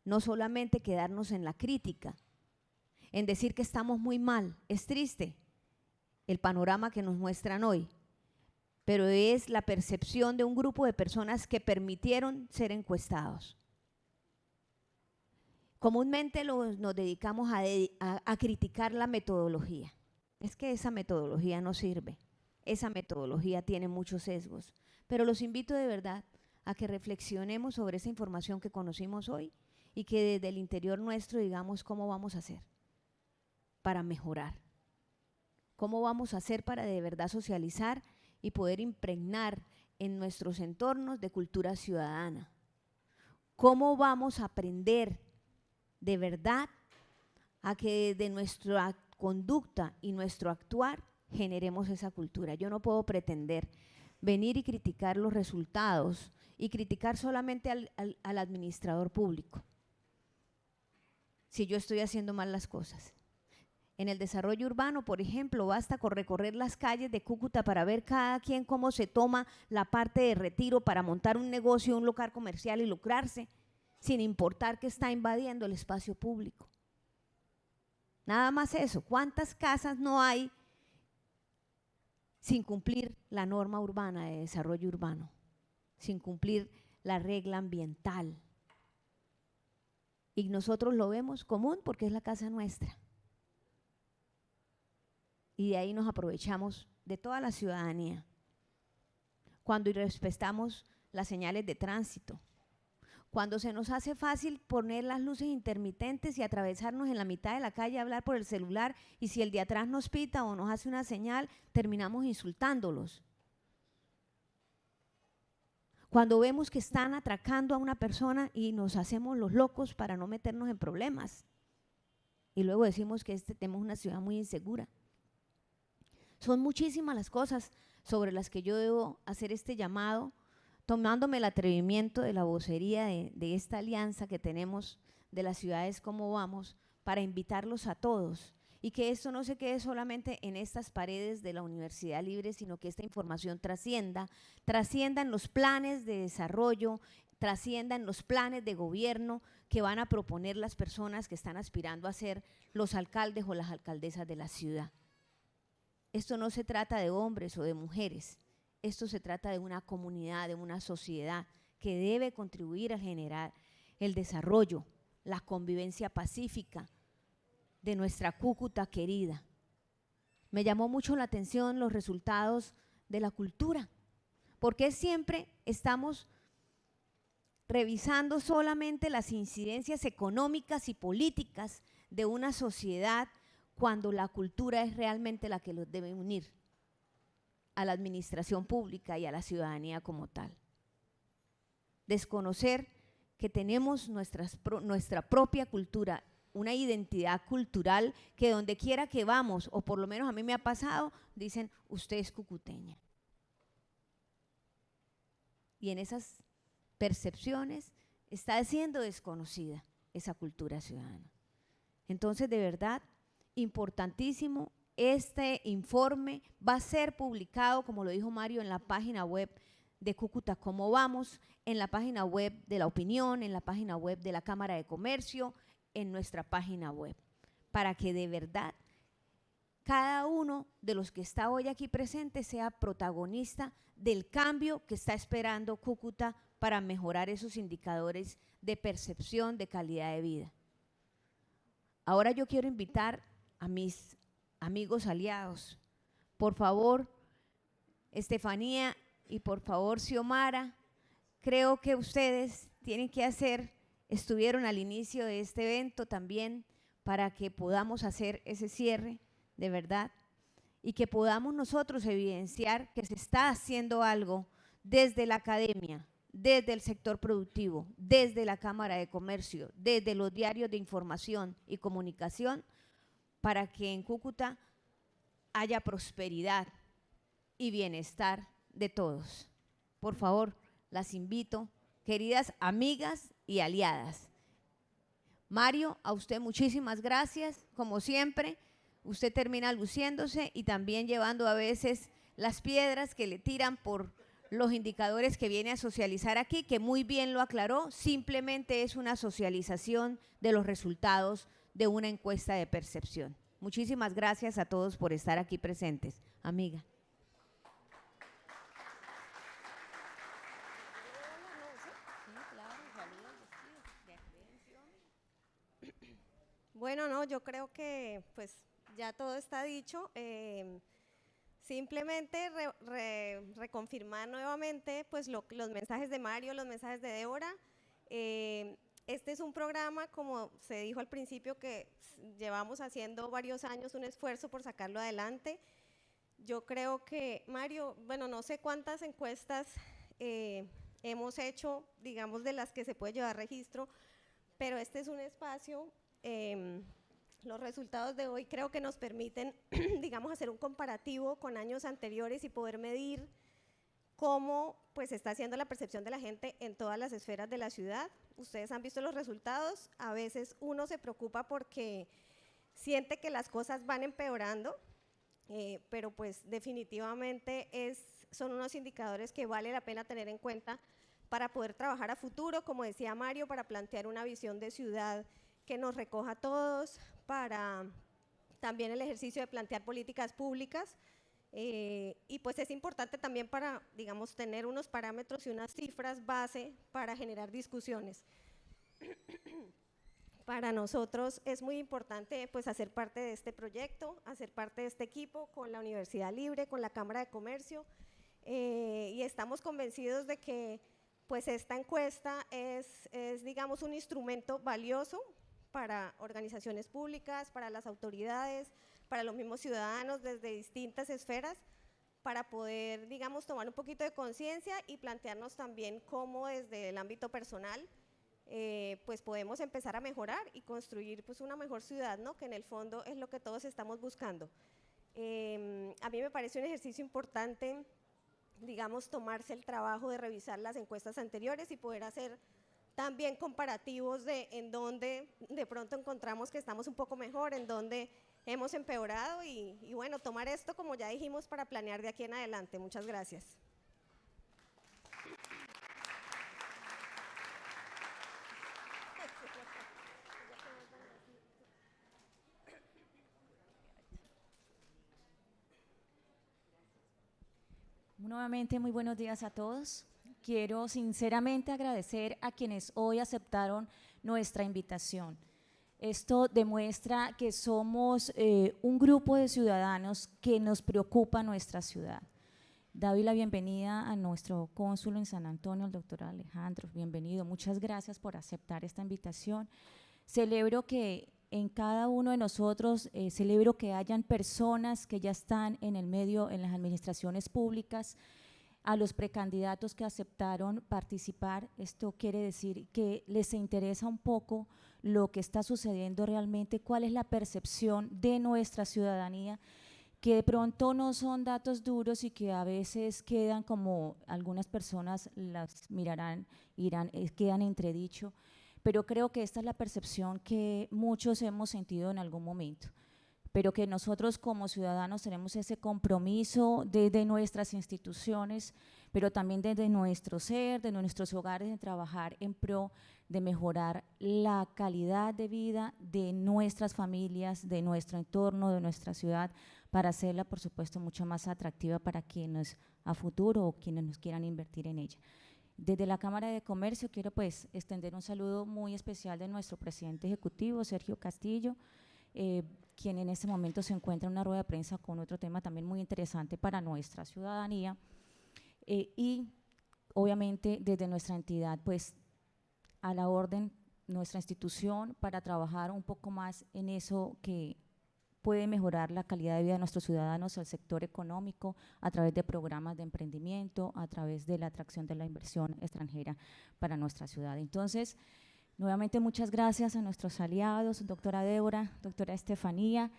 S15: No solamente quedarnos en la crítica, en decir que estamos muy mal. Es triste el panorama que nos muestran hoy, pero es la percepción de un grupo de personas que permitieron ser encuestados. Comúnmente nos dedicamos a criticar la metodología. Es que esa metodología no sirve, esa metodología tiene muchos sesgos, pero los invito de verdad a que reflexionemos sobre esa información que conocimos hoy y que desde el interior nuestro digamos cómo vamos a hacer para mejorar, cómo vamos a hacer para de verdad socializar y poder impregnar en nuestros entornos de cultura ciudadana, cómo vamos a aprender de verdad a que de nuestra conducta y nuestro actuar generemos esa cultura. Yo no puedo pretender venir y criticar los resultados y criticar solamente al administrador público si yo estoy haciendo mal las cosas. En el desarrollo urbano, por ejemplo, basta con recorrer las calles de Cúcuta para ver cada quien cómo se toma la parte de retiro para montar un negocio, un local comercial y lucrarse, sin importar que está invadiendo el espacio público. Nada más eso. ¿Cuántas casas no hay sin cumplir la norma urbana de desarrollo urbano, sin cumplir la regla ambiental? Y nosotros lo vemos común porque es la casa nuestra. Y de ahí nos aprovechamos de toda la ciudadanía. Cuando irrespetamos las señales de tránsito, cuando se nos hace fácil poner las luces intermitentes y atravesarnos en la mitad de la calle a hablar por el celular, y si el de atrás nos pita o nos hace una señal, terminamos insultándolos. Cuando vemos que están atracando a una persona y nos hacemos los locos para no meternos en problemas. Y luego decimos que tenemos una ciudad muy insegura. Son muchísimas las cosas sobre las que yo debo hacer este llamado, tomándome el atrevimiento de la vocería de esta alianza que tenemos de las ciudades Cómo Vamos, para invitarlos a todos y que esto no se quede solamente en estas paredes de la Universidad Libre, sino que esta información trascienda en los planes de desarrollo, trascienda en los planes de gobierno que van a proponer las personas que están aspirando a ser los alcaldes o las alcaldesas de la ciudad. Esto no se trata de hombres o de mujeres, esto se trata de una comunidad, de una sociedad que debe contribuir a generar el desarrollo, la convivencia pacífica de nuestra Cúcuta querida. Me llamó mucho la atención los resultados de la cultura, porque siempre estamos revisando solamente las incidencias económicas y políticas de una sociedad cuando la cultura es realmente la que los debe unir a la administración pública y a la ciudadanía como tal. Desconocer que tenemos nuestra propia cultura, una identidad cultural que donde quiera que vamos, o por lo menos a mí me ha pasado, dicen, usted es cucuteña. Y en esas percepciones está siendo desconocida esa cultura ciudadana. Entonces, de verdad, importantísimo, este informe va a ser publicado, como lo dijo Mario, en la página web de Cúcuta Cómo Vamos, en la página web de La Opinión, en la página web de la Cámara de Comercio, en nuestra página web, para que de verdad cada uno de los que está hoy aquí presente sea protagonista del cambio que está esperando Cúcuta para mejorar esos indicadores de percepción de calidad de vida. Ahora yo quiero invitar a mis amigos aliados, por favor, Estefanía y por favor, Xiomara, creo que ustedes tienen que estuvieron al inicio de este evento también para que podamos hacer ese cierre de verdad y que podamos nosotros evidenciar que se está haciendo algo desde la academia, desde el sector productivo, desde la Cámara de Comercio, desde los diarios de información y comunicación, para que en Cúcuta haya prosperidad y bienestar de todos. Por favor, las invito, queridas amigas y aliadas. Mario, a usted muchísimas gracias, como siempre. Usted termina luciéndose y también llevando a veces las piedras que le tiran por los indicadores que viene a socializar aquí, que muy bien lo aclaró, simplemente es una socialización de los resultados de una encuesta de percepción. Muchísimas gracias a todos por estar aquí presentes. Amiga.
S16: Bueno, no, yo creo que pues ya todo está dicho. Simplemente reconfirmar nuevamente pues los mensajes de Mario, los mensajes de Débora. Este es un programa, como se dijo al principio, que llevamos haciendo varios años un esfuerzo por sacarlo adelante. Yo creo que, Mario, bueno, no sé cuántas encuestas hemos hecho, digamos, de las que se puede llevar registro, pero este es un espacio, los resultados de hoy creo que nos permiten, digamos, hacer un comparativo con años anteriores y poder medir cómo pues está haciendo la percepción de la gente en todas las esferas de la ciudad. Ustedes han visto los resultados, a veces uno se preocupa porque siente que las cosas van empeorando, pero pues definitivamente son unos indicadores que vale la pena tener en cuenta para poder trabajar a futuro, como decía Mario, para plantear una visión de ciudad que nos recoja a todos, para también el ejercicio de plantear políticas públicas, y pues es importante también para, digamos, tener unos parámetros y unas cifras base para generar discusiones. Para nosotros es muy importante pues hacer parte de este proyecto, hacer parte de este equipo con la Universidad Libre, con la Cámara de Comercio, y estamos convencidos de que pues esta encuesta es digamos un instrumento valioso para organizaciones públicas, para las autoridades, para los mismos ciudadanos desde distintas esferas, para poder, digamos, tomar un poquito de conciencia y plantearnos también cómo desde el ámbito personal pues podemos empezar a mejorar y construir pues una mejor ciudad, ¿no? Que en el fondo es lo que todos estamos buscando. A mí me parece un ejercicio importante, digamos, tomarse el trabajo de revisar las encuestas anteriores y poder hacer también comparativos de en dónde de pronto encontramos que estamos un poco mejor, en dónde hemos empeorado y bueno, tomar esto, como ya dijimos, para planear de aquí en adelante. Muchas gracias.
S17: Nuevamente, muy buenos días a todos. Quiero sinceramente agradecer a quienes hoy aceptaron nuestra invitación. Esto demuestra que somos un grupo de ciudadanos que nos preocupa nuestra ciudad. Doy la bienvenida a nuestro cónsul en San Antonio, el doctor Alejandro. Bienvenido, muchas gracias por aceptar esta invitación. Celebro que en cada uno de nosotros, celebro que hayan personas que ya están en el medio, en las administraciones públicas, a los precandidatos que aceptaron participar. Esto quiere decir que les interesa un poco lo que está sucediendo realmente, cuál es la percepción de nuestra ciudadanía, que de pronto no son datos duros y que a veces quedan, como algunas personas las mirarán, quedan entredicho, pero creo que esta es la percepción que muchos hemos sentido en algún momento, pero que nosotros como ciudadanos tenemos ese compromiso desde nuestras instituciones pero también desde nuestro ser, de nuestros hogares, de trabajar en pro de mejorar la calidad de vida de nuestras familias, de nuestro entorno, de nuestra ciudad, para hacerla, por supuesto, mucho más atractiva para quienes a futuro o quienes nos quieran invertir en ella. Desde la Cámara de Comercio quiero pues extender un saludo muy especial de nuestro presidente ejecutivo, Sergio Castillo, quien en este momento se encuentra en una rueda de prensa con otro tema también muy interesante para nuestra ciudadanía, y obviamente desde nuestra entidad pues a la orden, nuestra institución, para trabajar un poco más en eso que puede mejorar la calidad de vida de nuestros ciudadanos, el sector económico, a través de programas de emprendimiento, a través de la atracción de la inversión extranjera para nuestra ciudad. Entonces, nuevamente muchas gracias a nuestros aliados, doctora Débora, doctora Estefanía.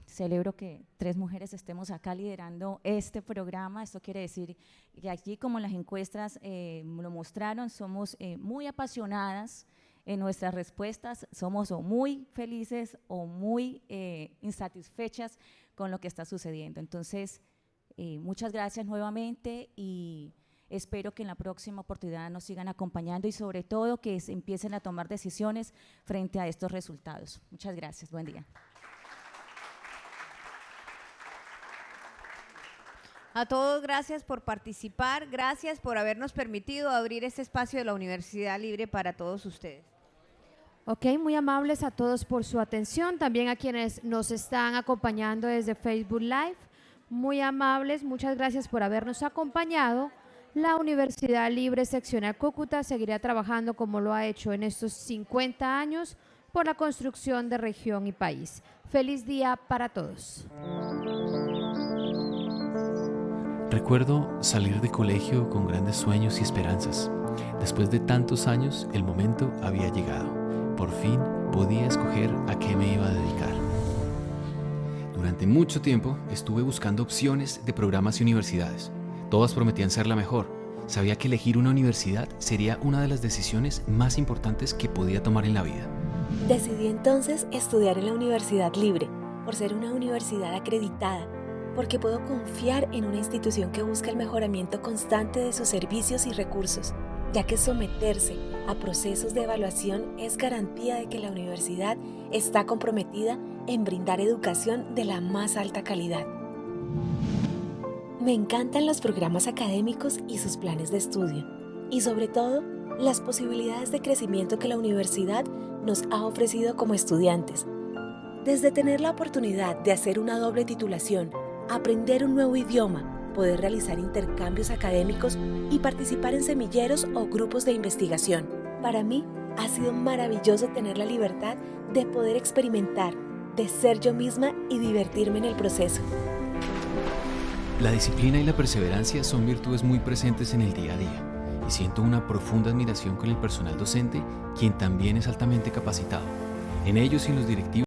S17: Celebro que 3 mujeres estemos acá liderando este programa. Esto quiere decir que aquí, como las encuestas lo mostraron, somos muy apasionadas en nuestras respuestas, somos o muy felices o muy insatisfechas con lo que está sucediendo. Entonces, muchas gracias nuevamente y espero que en la próxima oportunidad nos sigan acompañando y sobre todo que empiecen a tomar decisiones frente a estos resultados. Muchas gracias, buen día.
S15: A todos, gracias por participar, gracias por habernos permitido abrir este espacio de la Universidad Libre para todos ustedes.
S1: Ok, muy amables a todos por su atención, también a quienes nos están acompañando desde Facebook Live, muy amables, muchas gracias por habernos acompañado. La Universidad Libre Seccional Cúcuta seguirá trabajando como lo ha hecho en estos 50 años por la construcción de región y país. Feliz día para todos.
S18: Recuerdo salir de colegio con grandes sueños y esperanzas. Después de tantos años, el momento había llegado. Por fin podía escoger a qué me iba a dedicar. Durante mucho tiempo estuve buscando opciones de programas y universidades. Todas prometían ser la mejor. Sabía que elegir una universidad sería una de las decisiones más importantes que podía tomar en la vida.
S19: Decidí entonces estudiar en la Universidad Libre, por ser una universidad acreditada, porque puedo confiar en una institución que busca el mejoramiento constante de sus servicios y recursos, ya que someterse a procesos de evaluación es garantía de que la universidad está comprometida en brindar educación de la más alta calidad. Me encantan los programas académicos y sus planes de estudio, y sobre todo, las posibilidades de crecimiento que la universidad nos ha ofrecido como estudiantes. Desde tener la oportunidad de hacer una doble titulación, aprender un nuevo idioma, poder realizar intercambios académicos y participar en semilleros o grupos de investigación. Para mí, ha sido maravilloso tener la libertad de poder experimentar, de ser yo misma y divertirme en el proceso.
S18: La disciplina y la perseverancia son virtudes muy presentes en el día a día y siento una profunda admiración con el personal docente, quien también es altamente capacitado. En ellos y en los directivos